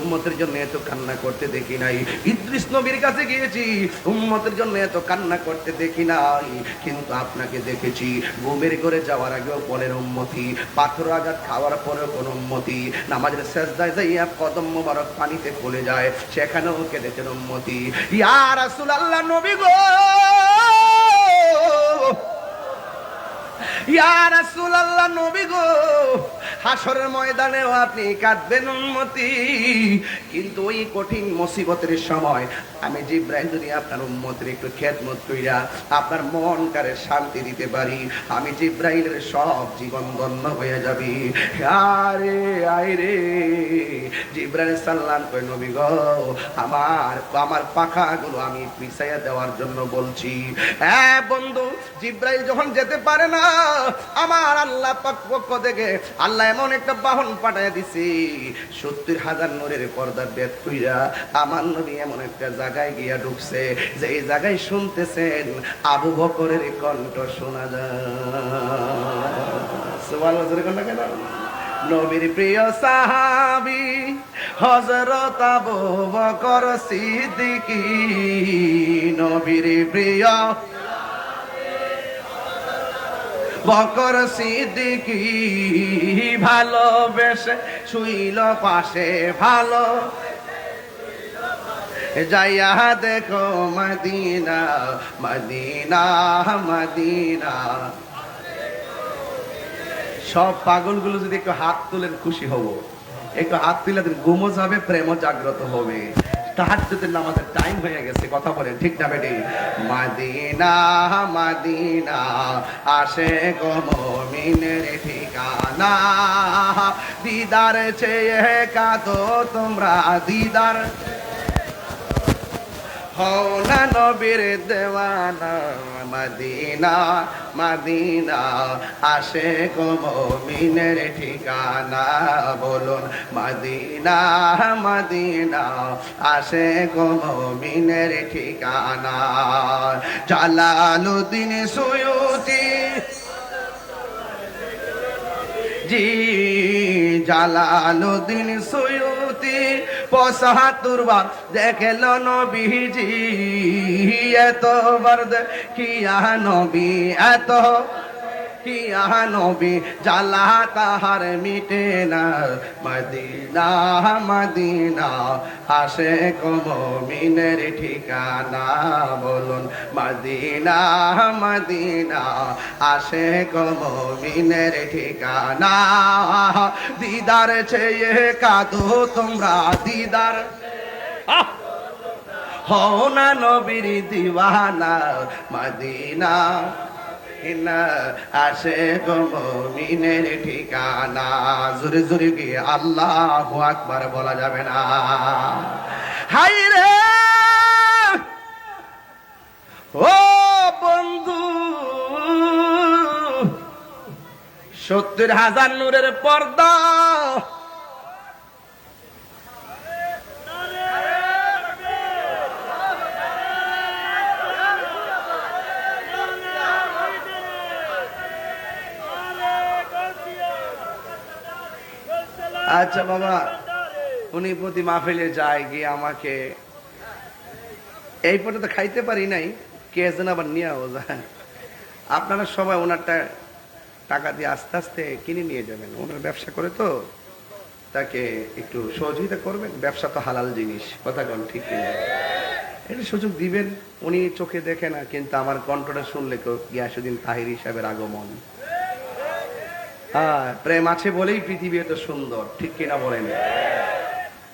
উম্মতের জন্য এত কান্না করতে দেখি নাই। ইদ্রিস নবীর কাছে গিয়েছি, উম্মতের জন্য এত কান্না করতে দেখি নাই। কিন্তু আপনাকে দেখেছি, ঘুমের করে যাওয়ার আগেও বলেন উম্মতি, পাথর আঘাত খাওয়ার পরেও কোন উম্মতি, নামাজের সেজদায় যাইয়া কদম মোবারক পানিতে পড়ে যায়, সেখানেও কেঁদেছেন উম্মতি। ইয়া রাসূলুল্লাহ নবী গো, ইয়া রাসূলুল্লাহ নবী গো, হাসরের ময়দানেও আপনি কাঁদবেন উম্মতি, কিন্তু ওই কঠিন মুসিবতের সময় আমি জিবরাইল যদি আপনার উম্মতের একটু খেদমত কইরা আপনার মন কারে শান্তি দিতে পারি, আমি জিবরাইলের সব জীবন ধন্য হয়ে যাবে। আরে আইরে জিবরাইল সাল্লাম কই নবী গো, আমার পাখাগুলো আমি পিছাইয়া দেওয়ার জন্য বলছি। হ্যাঁ বন্ধু, জিবরাইল যখন যেতে পারে না, আমার আল্লাহ পাক পক্ষ থেকে আল্লাহ এমন একটা বাহন পাঠায় দিছি, 70,000 নূরের পর্দা বেদ কইরা আমার নবী এমন একটা জায়গায় গিয়া ঢুকছে, যে এই জায়গায় শুনতেছেন আবু বকরের কণ্ঠ শোনা যায়। সুবহানাল্লাহ, কণ্ঠ কেন? নবীর প্রিয় সাহাবী হযরত আবু বকর সিদ্দিকী, নবীর প্রিয় বকর সিদ্দিকী, ভালোবেসে শুইল পাশে, ভালো যাইয়া দেখো মদিনা মদিনা মদিনা। সব পাগলগুলো যদি একটু হাত তুলেন খুশি হব, একটু হাত তুলে ঘুমো যাবে, প্রেমও জাগ্রত হবে। তাহাজ্জুদের নামাজের টাইম হয়ে গেছে, কথা বলেন ঠিক না বেটি? মদিনা মদিনা আসে গো মুমিনের ঠিকানা, দিদার চেয়ে কাঁদো তোমরা, দিদার হও না নবীর দেওয়ানা, মদিনা মদিনা আসে গো মুমিনের ঠিকানা, বলুন মদিনা মদিনা আসে গো মুমিনের ঠিকানা। জালালউদ্দিন সুয়ুতি জি, জালালউদ্দিন সুয়ুতি ৭৫ বার দেখল নবীজি, এতবার দেখিয়া নবী এত কিয়া নবী জ্বালা তাহার মিটে না, মদিনা মদিনা আশিক মুমিনের ঠিকানা, বলুন মদিনা মদিনা আশিক মুমিনের ঠিকানা। দিদার চেয়ে কাঁদো তোমরা, দিদার হও না নবীর দিওয়ানা, মদিনা আশিক মুমিনের ঠিকানা। জোরে জোরে কি আল্লাহু আকবার বলা যাবে না? হাই রে ও বন্ধু, ৭০,০০০ নূরের পর্দা, আচ্ছা বাবা, উনি প্রতি মাহফিলে যায় গিয়ে আমাকে এই পর্যন্ত খাইতে পারি নাই, কে যেন আবার নিয়েও যায়। আপনারা সবাই ওনারটা টাকা দিয়ে আস্তে আস্তে কিনে নিয়ে যাবেন, ওনার ব্যবসা করে তো, তাকে একটু সহযোগিতা করবেন। ব্যবসা তো হালাল জিনিস, কথা কোন ঠিক কিনা? এটা সুযোগ দিবেন। উনি চোখে দেখে না, কিন্তু আমার কণ্ঠটা শুনলে গিয়াসউদ্দিন তাহির সাহেবের আগমন। প্রেম আছে বলেই পৃথিবী এত সুন্দর, ঠিক কিনা বলেন?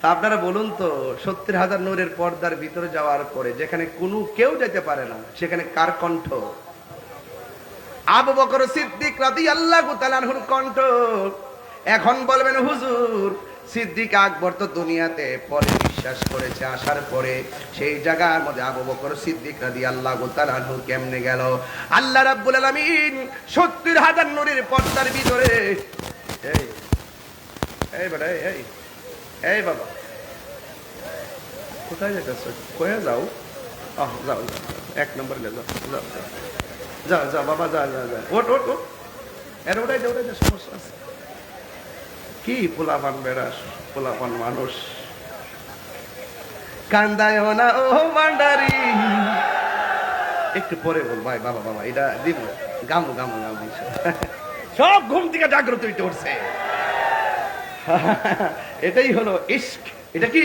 তা আপনারা বলুন তো, ৭০,০০০ নূরের পর্দার ভিতরে যাওয়ার পরে যেখানে কোনো কেউ যেতে পারে না, সেখানে কার কণ্ঠ? আবু বকর সিদ্দিক রাদিয়াল্লাহু তাআলা আনহুর কণ্ঠ। এখন বলবেন হুজুর, সিদ্দিক আকবর তো দুনিয়াতে পরে বিশ্বাস করেছে, আসার পরে সেই জায়গার মধ্যে আবু বকর সিদ্দিক রাদিয়াল্লাহু তাআলা আনহু কেমনে গেল? আল্লাহ রাব্বুল আলামিন ৭০,০০০ নূরের পর্দার ভিতরে, এই বেটা, এই বাবা, কোথায় যেতেছ? কয়ে যাও, যাও, ১ নম্বর যাও, যাও যাও যাও বাবা, যা যা যা, ওট ওট ওট, এর ওটাই যা, ওটাই যা, সমস্যা আছে কি? পোলাপান বেড়াস, পোলাপান মানুষ, কান্দায় না ও ভান্ডারি। একটু পরে বল ভাই, বাবা বাবা এটা দিব, গামু গামু গামু, সব ঘুম থেকে জাগ্রত হইতে উঠছে। এটাই হলো ইশক। এটা কি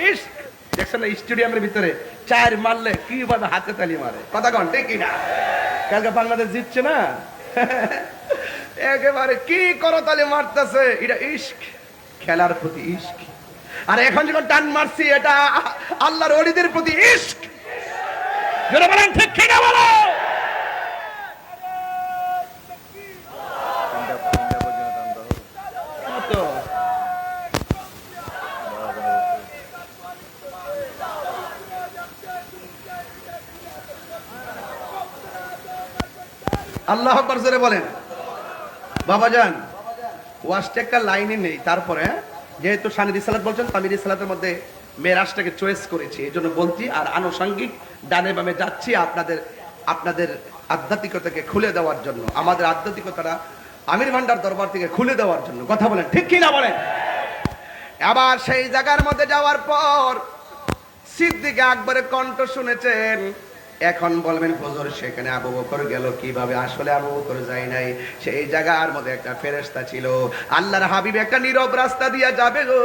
ইশক? দেখছেন না স্টেডিয়ামের ভিতরে ৪ মারলে কিভাবে হাতে তালি মারে, কথা কন ঠিক কিনা? কালকে বাংলাদেশ জিতছে না, একেবারে কি করতালি মারতেছে, এটা ইশক, খেলার প্রতি ইশক। আর এখন যখন টান মারছি, এটা আল্লাহর ওলিদের প্রতি ইশক। যারা বলেন ঠিক কিনা বলো? আল্লাহ আকবার জোরে বলেন। বাবাজান, ওয়াজটা একটা লাইনে নেই, তারপরে যেহেতু সানি রিসালাত বলছেন, আমি রিসালাতের মধ্যে মেরাজটাকে চয়েস করেছি, এই জন্য বলছি। আর আনুষঙ্গিক ডানে বামে যাচ্ছি আপনাদের আধ্যাত্মিকতাকে খুলে দেওয়ার জন্য, আমাদের আধ্যাত্মিকতাটা আমির ভান্ডার দরবার থেকে খুলে দেওয়ার জন্য, কথা বলেন ঠিক কিনা বলেন? আবার সেই জায়গার মধ্যে যাওয়ার পর সিদ্দিক আকবরের কণ্ঠ শুনেছেন। এখন বলবেন হুজুর, সেখানে আবু বকর গেল কিভাবে? আসলে আবু বকর যায় নাই, সেই জায়গার মধ্যে একটা ফেরেশতা ছিল। আল্লাহর হাবিব একটা নীরব রাস্তা দিয়া যাবে গো,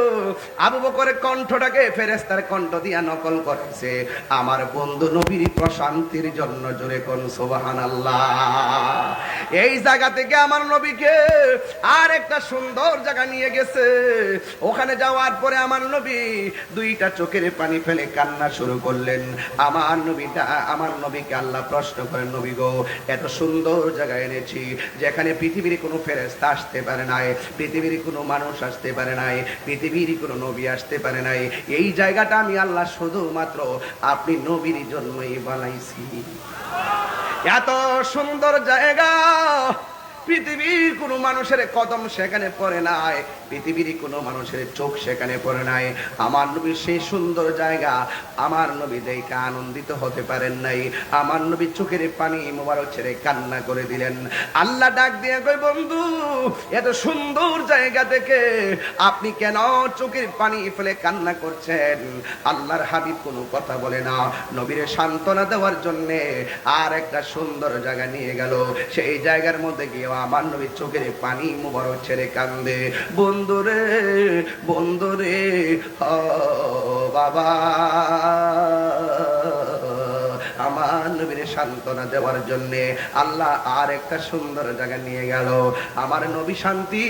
আবু বকরের কণ্ঠটাকে ফেরেশতার কণ্ঠ দিয়া নকল করেছে। আমার বন্ধু নবীর প্রশান্তির জন্য জোরে কোন সুবহানাল্লাহ। এই জায়গা থেকে আমার নবীকে আর একটা সুন্দর জায়গা নিয়ে গেছে। ওখানে যাওয়ার পরে আমার নবী 2টা চোখের পানি ফেলে কান্না শুরু করলেন। আমার নবীকে আল্লাহ প্রশ্ন করেন, নবী গো, এত সুন্দর জায়গায় এনেছি যেখানে পৃথিবীর কোনো ফেরেশতা আসতে পারে নাই, পৃথিবীর কোনো মানুষ আসতে পারে নাই, পৃথিবীর কোনো নবী আসতে পারে নাই। এই জায়গাটা আমি আল্লাহ শুধুমাত্র আপনি নবীর জন্যই বানাইছি। এত সুন্দর জায়গা, পৃথিবীর কোনো মানুষের কদম সেখানে পড়ে নাই, পৃথিবীর কোনো মানুষের চোখ সেখানে পড়ে নাই। আমার নবীর সেই সুন্দর জায়গা আমার নবী দেখে আনন্দিত হতে পারেন নাই। আমার নবী চোখের পানি মোবারক ছেড়ে কান্না করে দিলেন। আল্লাহ ডাক দিয়ে কই, বন্ধু এত সুন্দর জায়গা দেখে আপনি কেন চোখের পানি ফেলে কান্না করছেন? আল্লাহর হাবিব কোনো কথা বলে না, নবীর সান্ত্বনা দেওয়ার জন্য আর একটা সুন্দর জায়গা নিয়ে গেল। সেই জায়গার মধ্যে গিয়ে আমার নবীর চোখের পানি মোবারক ছেড়ে কান্দে। বন্ধুরে বন্ধুরে ও বাবা, আমার নবীর সান্ত্বনা দেওয়ার জন্য আল্লাহ আর একটা সুন্দর জায়গা নিয়ে গেল। আমার নবী শান্তি,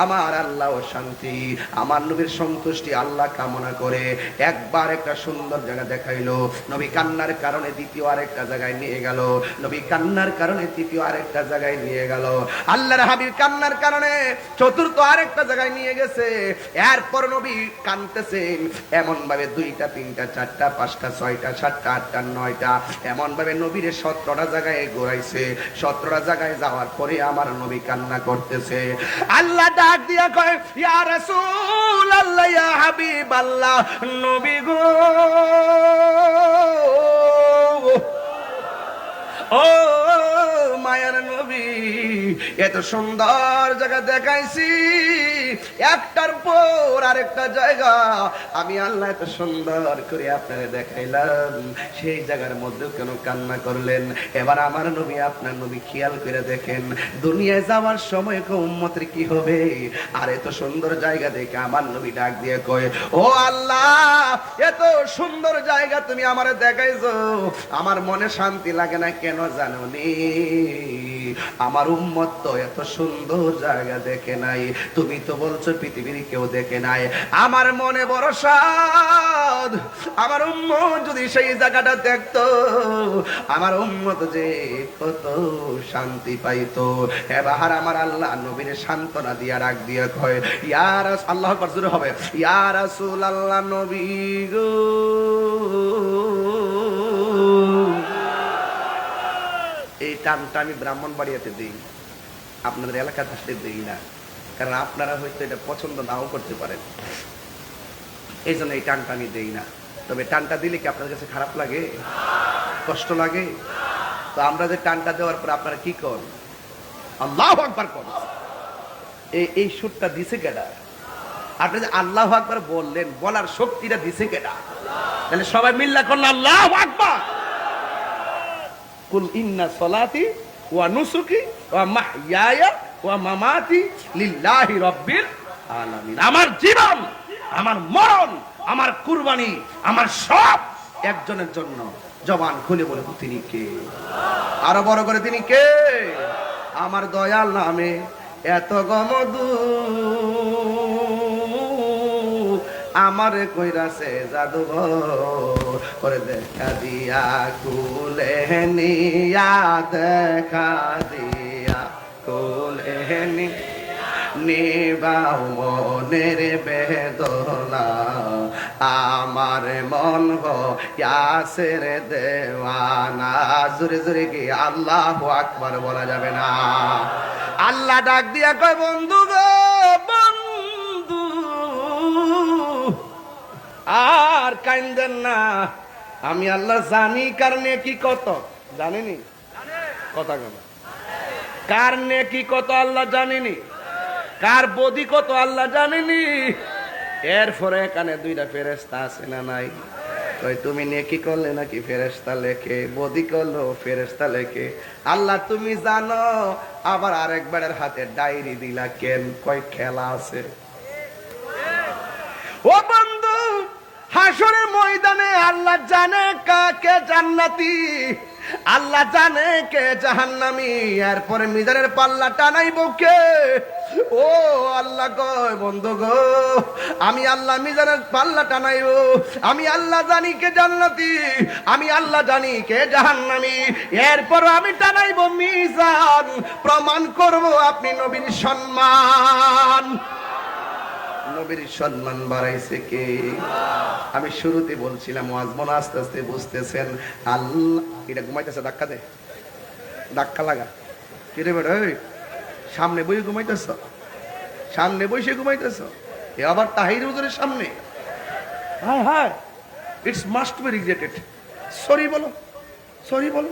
আমার আল্লাহ শান্তি, আমার নবীর সন্তুষ্টি আল্লাহ কামনা করে একবার একটা সুন্দর জায়গা দেখাইলো। নবী কান্নার কারণে দ্বিতীয় আরেকটা জায়গায় নিয়ে গেল। নবী কান্নার কারণে তৃতীয় আরেকটা জায়গায় নিয়ে গেল। আল্লাহর হাবিব কান্নার কারণে চতুর্থ আরেকটা জায়গায় নিয়ে গেছে। এরপর নবী কাঁদতেছেন এমন ভাবে, দুইটা তিনটা চারটা পাঁচটা ছয়টা সাতটা আটটা নয়টা, এমন ভাবে নবীর 17টা জায়গায় ঘোরাইছে। 17টা জায়গায় যাওয়ার পরে আমার নবী কান্না করতেছে। আল্লাহ ডাক দিয়া কয়, ইয়া রাসূলুল্লাহ, ইয়া হাবিবাল্লাহ, নবী গো, ও মায়ার নবী, এত সুন্দর জায়গা দেখাইছি, একটার পর আরেকটা জায়গা আমি আল্লাহ এত সুন্দর করে আপনারে দেখাইলাম, সেই জায়গার মধ্যে কেন কান্না করলেন? এবার আমার নবী, আপনার নবী খেয়াল করে দেখেন, দুনিয়ায় যাওয়ার সময় উম্মতের কি হবে? আর এত সুন্দর জায়গা দেখে আমার নবী ডাক দিয়ে কয়, ও আল্লাহ, এত সুন্দর জায়গা তুমি আমারে দেখাইছো, আমার মনে শান্তি লাগে না কেন জানো নি? আমার উম্মত তো এত সুন্দর জায়গা দেখে নাই, তুমি তো বলছো পৃথিবীর কেউ দেখে নাই। আমার মনে বড় সাধ, আমার উম্মত যদি সেই জায়গাটা দেখতো, আমার উম্মত যে কত শান্তি পাইতো। এবার আমার আল্লাহ নবীর সান্ত্বনা দিয়া ডাক দিয়া কয়, ইয়া রাসূল, আল্লাহু আকবার জোরে হবে, ইয়া রাসূলুল্লাহ, নবী গো, এই টানটা আমি ব্রাহ্মণবাড়িয়াতে দিই, আপনাদের এলাকাতে আসলে দিই না, কারণ আপনারা হয়তো এটা পছন্দ নাও করতে পারেন, এই জন্য এই টানটা আমি দিই না। তবে টানটা দিলে কি আপনাদের কাছে খারাপ লাগে, কষ্ট লাগে? তো আমরা যে টানটা দেওয়ার পর আপনারা কি করেন? আল্লাহু আকবার করেন। এই সুরটা দিছে কেডা? আপনি যে আল্লাহু আকবার বললেন, বলার শক্তিটা দিছে কেডা? তাহলে সবাই মিল্লা করলে আল্লাহু আকবার। কুল ইন্না সলাতি ওয়া নুসুকি ওয়া মাহইয়ায়া ওয়া মামাতি লিল্লাহি রাব্বিল আলামিন। আমার জীবন, আমার মরণ, আমার কুরবানি, আমার সব একজনের জন্য। জবান খুলে বলে, তিনি কে? আরো বড় করে, তিনি কে? আমার দয়াল নামে এত গমদু, আমারে কইরাছে জাদুঘর করে, দেখা দিয়া কুলে নিয়া, দেখা দিয়া কুলে নিবাও মনের বেদনা, আমার মন হইয়াছের দেওয়ানা। জোরে জোরে কি আল্লাহু আকবার বলা যাবে না? আল্লাহ ডাক দিয়া কয়, বন্ধু গো, বন্ধু আর কাইন্দেন না, আমি আল্লাহ জানি কার নেকি কত, জানেনি? কথা কেন? কার নেকি কত আল্লাহ জানেনি? কার বদি কত আল্লাহ জানেনি? এরপরে এখানে দুইটা ফেরেশতা আছে না নাই? কই তুমি নেকি করলে নাকি ফেরেশতা লেখে, বদি করলো ফেরেশতা লেখে। আল্লাহ তুমি জানো, আবার আরেকবারের হাতে ডায়েরি দিলা কেন? কয় খেলা আছে। ও বন্ধু, হাসরের ময়দানে আল্লাহ জানে কাকে জান্নাতি, আল্লাহ জানে কে জাহান্নামী, এরপরে মিজানের পাল্লা টানাইব কে? ও আল্লাহ কয়, বন্ধু গো, আমি আল্লাহ মিজানের পাল্লা টানাইব, আমি আল্লাহ জানি কে জান্নাতি, আমি আল্লাহ জানি কে জাহান্নামী, এরপর আমি টানাইব মিজান, প্রমাণ করব আপনি নবীর সম্মান। নবীর সম্মান বাড়াইছে কে? আমি শুরুতে বলছিলাম, ওয়াজমন আস্তে আস্তে বুঝতেছেন। আল্লাহ, এটা ঘুমাইতেছে, ধাক্কা দে, ধাক্কা লাগা, কিরে বেটা, সামনে বই ঘুমাইতেছ, সামনে বসে ঘুমাইতেছ, এ আবার তাহির হুজুরের সামনে। হায় হায়, it's must be regretted. Sorry বলো, সরি বলো,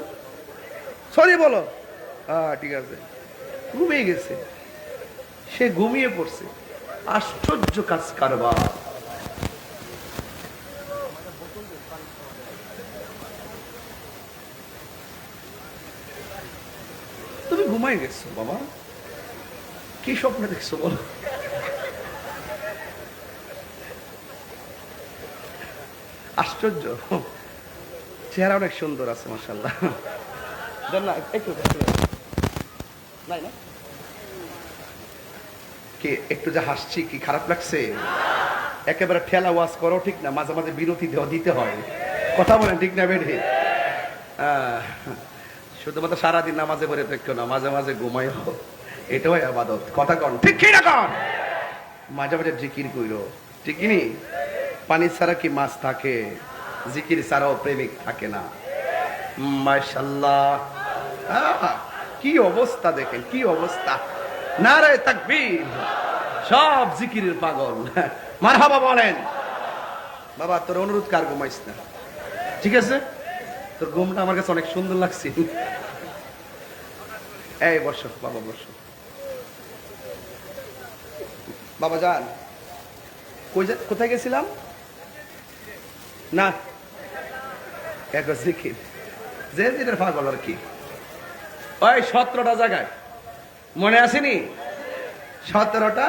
সরি বলো। হ্যাঁ ঠিক আছে, ঘুমিয়ে গেছে, সে ঘুমিয়ে পড়ছে। আশ্চর্য কাজ কারবার। তুমি ঘুমাই গেছো বাবা, কি স্বপ্ন দেখছো বলো? আশ্চর্য, চেহারা অনেক সুন্দর আছে মাশাআল্লাহ। একটু নাই না কে একটু যে হাসছি কি খারাপ লাগছে? একেবারে ঠেলা ওয়াজ করো ঠিক না, মাঝে মাঝে বিরতি দিতে হয়, কথা বলেন ঠিক না বেঠে? শুধুমাত্র সারাদিন নামাজে পড়ে দেখো না, মাঝে মাঝে ঘুমাই হোক, এটাও আবাদত। কথা কন ঠিক কি না কন? মাঝে মাঝে জিকির কইরো, ঠিক নি? পানি ছাড়া কি মাছ থাকে? জিকির ছাড়াও প্রেমিক থাকে না। মাশাআল্লাহ, কি অবস্থা দেখেন, কি অবস্থা! নারে তাকবীর! সব জিকিরের পাগল। মারহাবা বলেন। বাবা তোর অনুরোধ কার, ঘুমাইস না, ঠিক আছে? তোর ঘুমটা আমার কাছে অনেক সুন্দর লাগছে। এই বসো বাবা, বসো বাবা। যান কোথায় গেছিলাম না? এক জিকির, যে যেটার পাগল আর কি। ওই 17টা জায়গায় মনে আসেনি? 17টা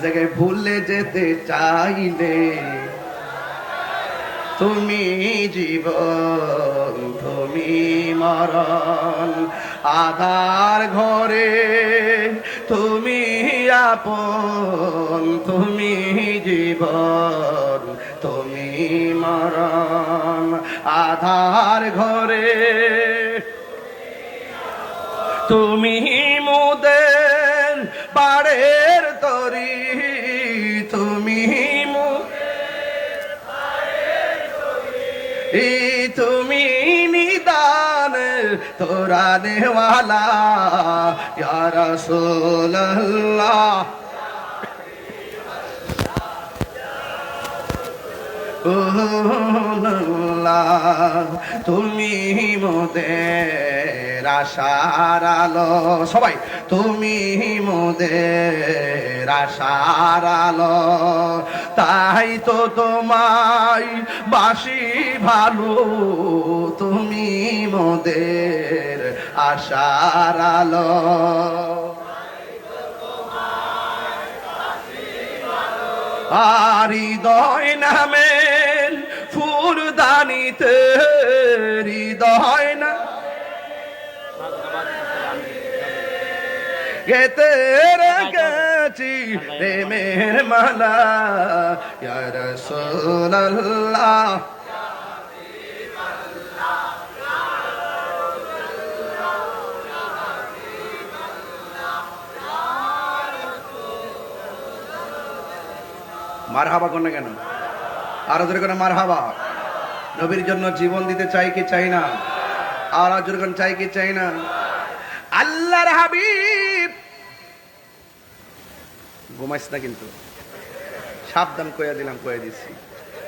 জায়গায় ভুলে যেতে চাইলে তুমি জীবন, তুমি মরণ, আধার ঘরে তুমি আপন, তুমি জীবন, তুমি মরণ, আধার ঘরে তুমি মোদের পাড়ের তরি, তুমি তুমি নিদান তোরা নেওয়ালা ইয়া রাসূলুল্লাহ। তুমি মোদের আশার আলো, সবাই তুমি মোদের আশার আলো, তাই তো তোমায় বাসি ভালো, তুমি মোদের আশার আলো। আর হৃদয় নামের ফুলদানিতে, হৃদয় না গেতে রেখেছি প্রেমের মালা ইয়া রাসূলুল্লাহ। মারহাবা কোন কেন? আরো জোরে করে মারহাবা। নবীর জন্য জীবন দিতে চাই কি চাই না? আর জোরে করে চাই কি চাই না? আল্লাহর হাবিব ঘুমাইস না কিন্তু, সাবধান কইয়া দিলাম, কইয়া দিছি।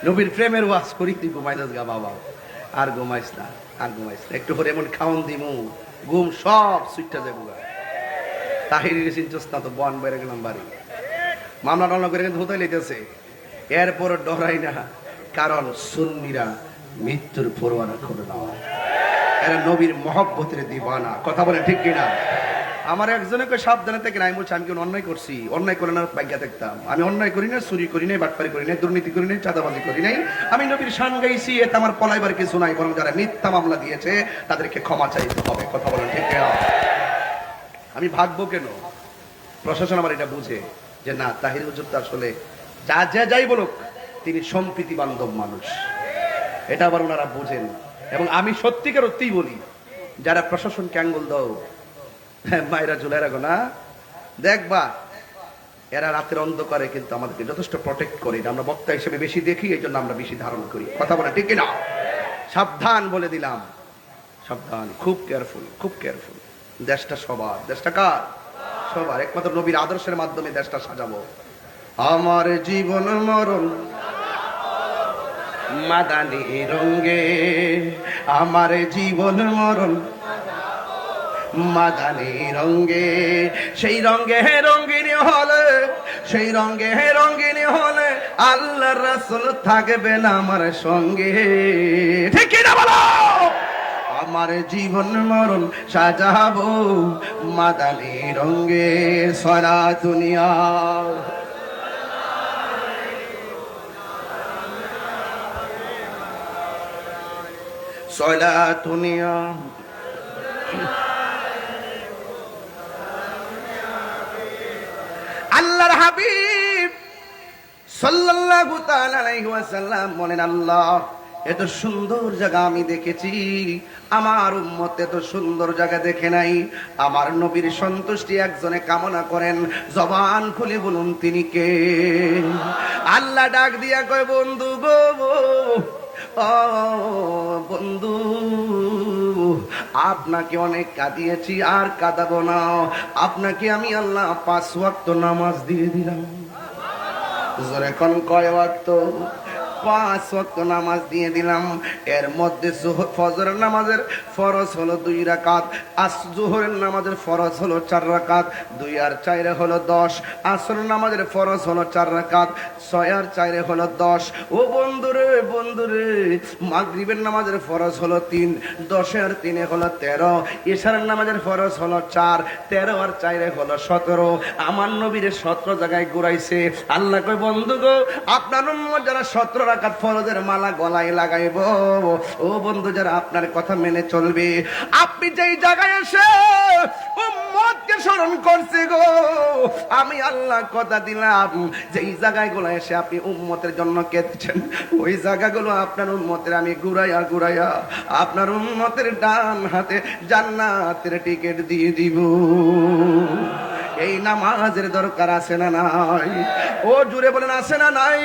নবীর প্রেমের ওয়াজ করি, তুই ঘুমাইতাস গা বাবা, আর ঘুমাইস না, আর ঘুমাইস না। একটু করে এমন খাওন দিমু, ঘুম সব সুইটটা যাবো গা। তাহির চিনছস না তো, বন বেড়ে গেলাম বাড়ি, মামলা টামলা করে কিন্তু হতে লেগেছে। এরপর ডরাই না, কারণ সুন্নিরা মৃত্যুর পরোয়ানা করে না, এরা নবীর মহব্বতের দিবানা। কথা বলে ঠিক কিনা? আমার একজনকে সাবধানে থেকে নাই বলছে, আমি কেন অন্যায় করছি? অন্যায় করে না ভাগ্যা দেখতাম। আমি অন্যায় করি না, চুরি করি নাই, বাটপারি করি নাই, দুর্নীতি করি নাই, চাঁদাবাজি করি নাই। আমি নবীর শান গাইছি, এতে আমার পলাইবার কিছু নাই, বরং যারা মিথ্যা মামলা দিয়েছে তাদেরকে ক্ষমা চাইতে হবে। কথা বলেন ঠিক কিনা? আমি ভাগবো কেন? প্রশাসন আমার এটা বুঝে যে না, তাহির হুজুর তো আসলে যা যাই বলুক তিনি সম্প্রীতি বান্ধব মানুষ, এটা আবার ওনারা বোঝেন। এবং আমি সত্যিকার অত্যিই বলি, যারা প্রশাসনকে আঙ্গুল দাও, মায়েরা ঝুলে রাখো না, দেখবা এরা রাতের অন্ধকারে কিন্তু আমাদেরকে যথেষ্ট প্রটেক্ট করে। আমরা বক্তা হিসেবে বেশি দেখি, এই জন্য আমরা বেশি ধারণ করি। কথা বলে ঠিক না? সাবধান বলে দিলাম, সাবধান, খুব কেয়ারফুল, খুব কেয়ারফুল। দেশটা সবার, দেশটা কার? সবার একমাত্র নবীর আদর্শের মাধ্যমে দেশটা সাজাবো। আমার জীবন মরণ মাদানি রঙ্গে, আমার জীবন মরণ মাদানি রঙ্গে। সেই রঙ্গে রঙ্গিনী হলে, সেই রঙ্গে রঙ্গিনী হলে আল্লাহর রাসূল থাকবে না আমার সঙ্গে। ঠিক কি না বলো? আমার জীবন মরণ সাজাবো মাদানি রঙ্গে। সারা দুনিয়া সারা দুনিয়া আল্লাহর হাবিব সাল্লাল্লাহু তাআলা আলাইহি ওয়াসাল্লাম বলেন, আল্লাহ এত সুন্দর জায়গা আমি দেখেছি, আমার উম্মত এত সুন্দর জায়গা দেখে নাই। আমার নবীর সন্তুষ্টি একজনে কামনা করেন, জবান খুলে বলুন তিনি কে? আল্লাহ ডাক দিয়া কয়, বন্ধু গো, ও বন্ধু, আপনাকে অনেক কাঁদিয়েছি, আর কাঁদাবো না। আপনাকে আমি আল্লাহ 5 ওয়াক্ত নামাজ দিয়ে দিলাম। জোরে কোন কয় ওয়াক্ত? 5 ওয়াক্ত নামাজ দিয়ে দিলাম। এর মধ্যে ফজর নামাজের ফরজ হলো 2 রাকাত, জোহরের নামাজের ফরজ হলো 4 রাকাত, 2 আর 4 হলো 10। আসর নামাজের ফরজ হলো 4 রাকাত, 6 আর 4 হলো 10। ও বন্ধুরে বন্ধুরে, মাগরিবের নামাজের ফরজ হলো 3, 10 আর 3 হলো 13। ইশারের নামাজের ফরজ হলো 4, 13 আর 4 হলো 17। আমার নবীর 17 জায়গায় ঘুরাইছে। আল্লাহ কয়, বন্ধু গো, আপনার উম্মত যারা 17 রাকাত ফরজের মালা গলায় লাগাইব, ও বন্ধু যারা আপনার কথা মেনে চলবে, আপনি যেই জায়গায় এসে উম্মতকে স্মরণ করছে গো, আমি আল্লাহ কথা দিলাম, যেই জায়গাগুলো এসে আপনি উম্মতের জন্য কেঁদেছেন, ওই জায়গাগুলো আপনার উম্মতের আমি ঘুরাইয়া ঘুরাইয়া আপনার উম্মতের ডান হাতে জান্নাতের টিকিট দিয়ে দিব। এই নামাজের দরকার আছে না নাই? ও জুড়ে বলেন, আছে না নাই?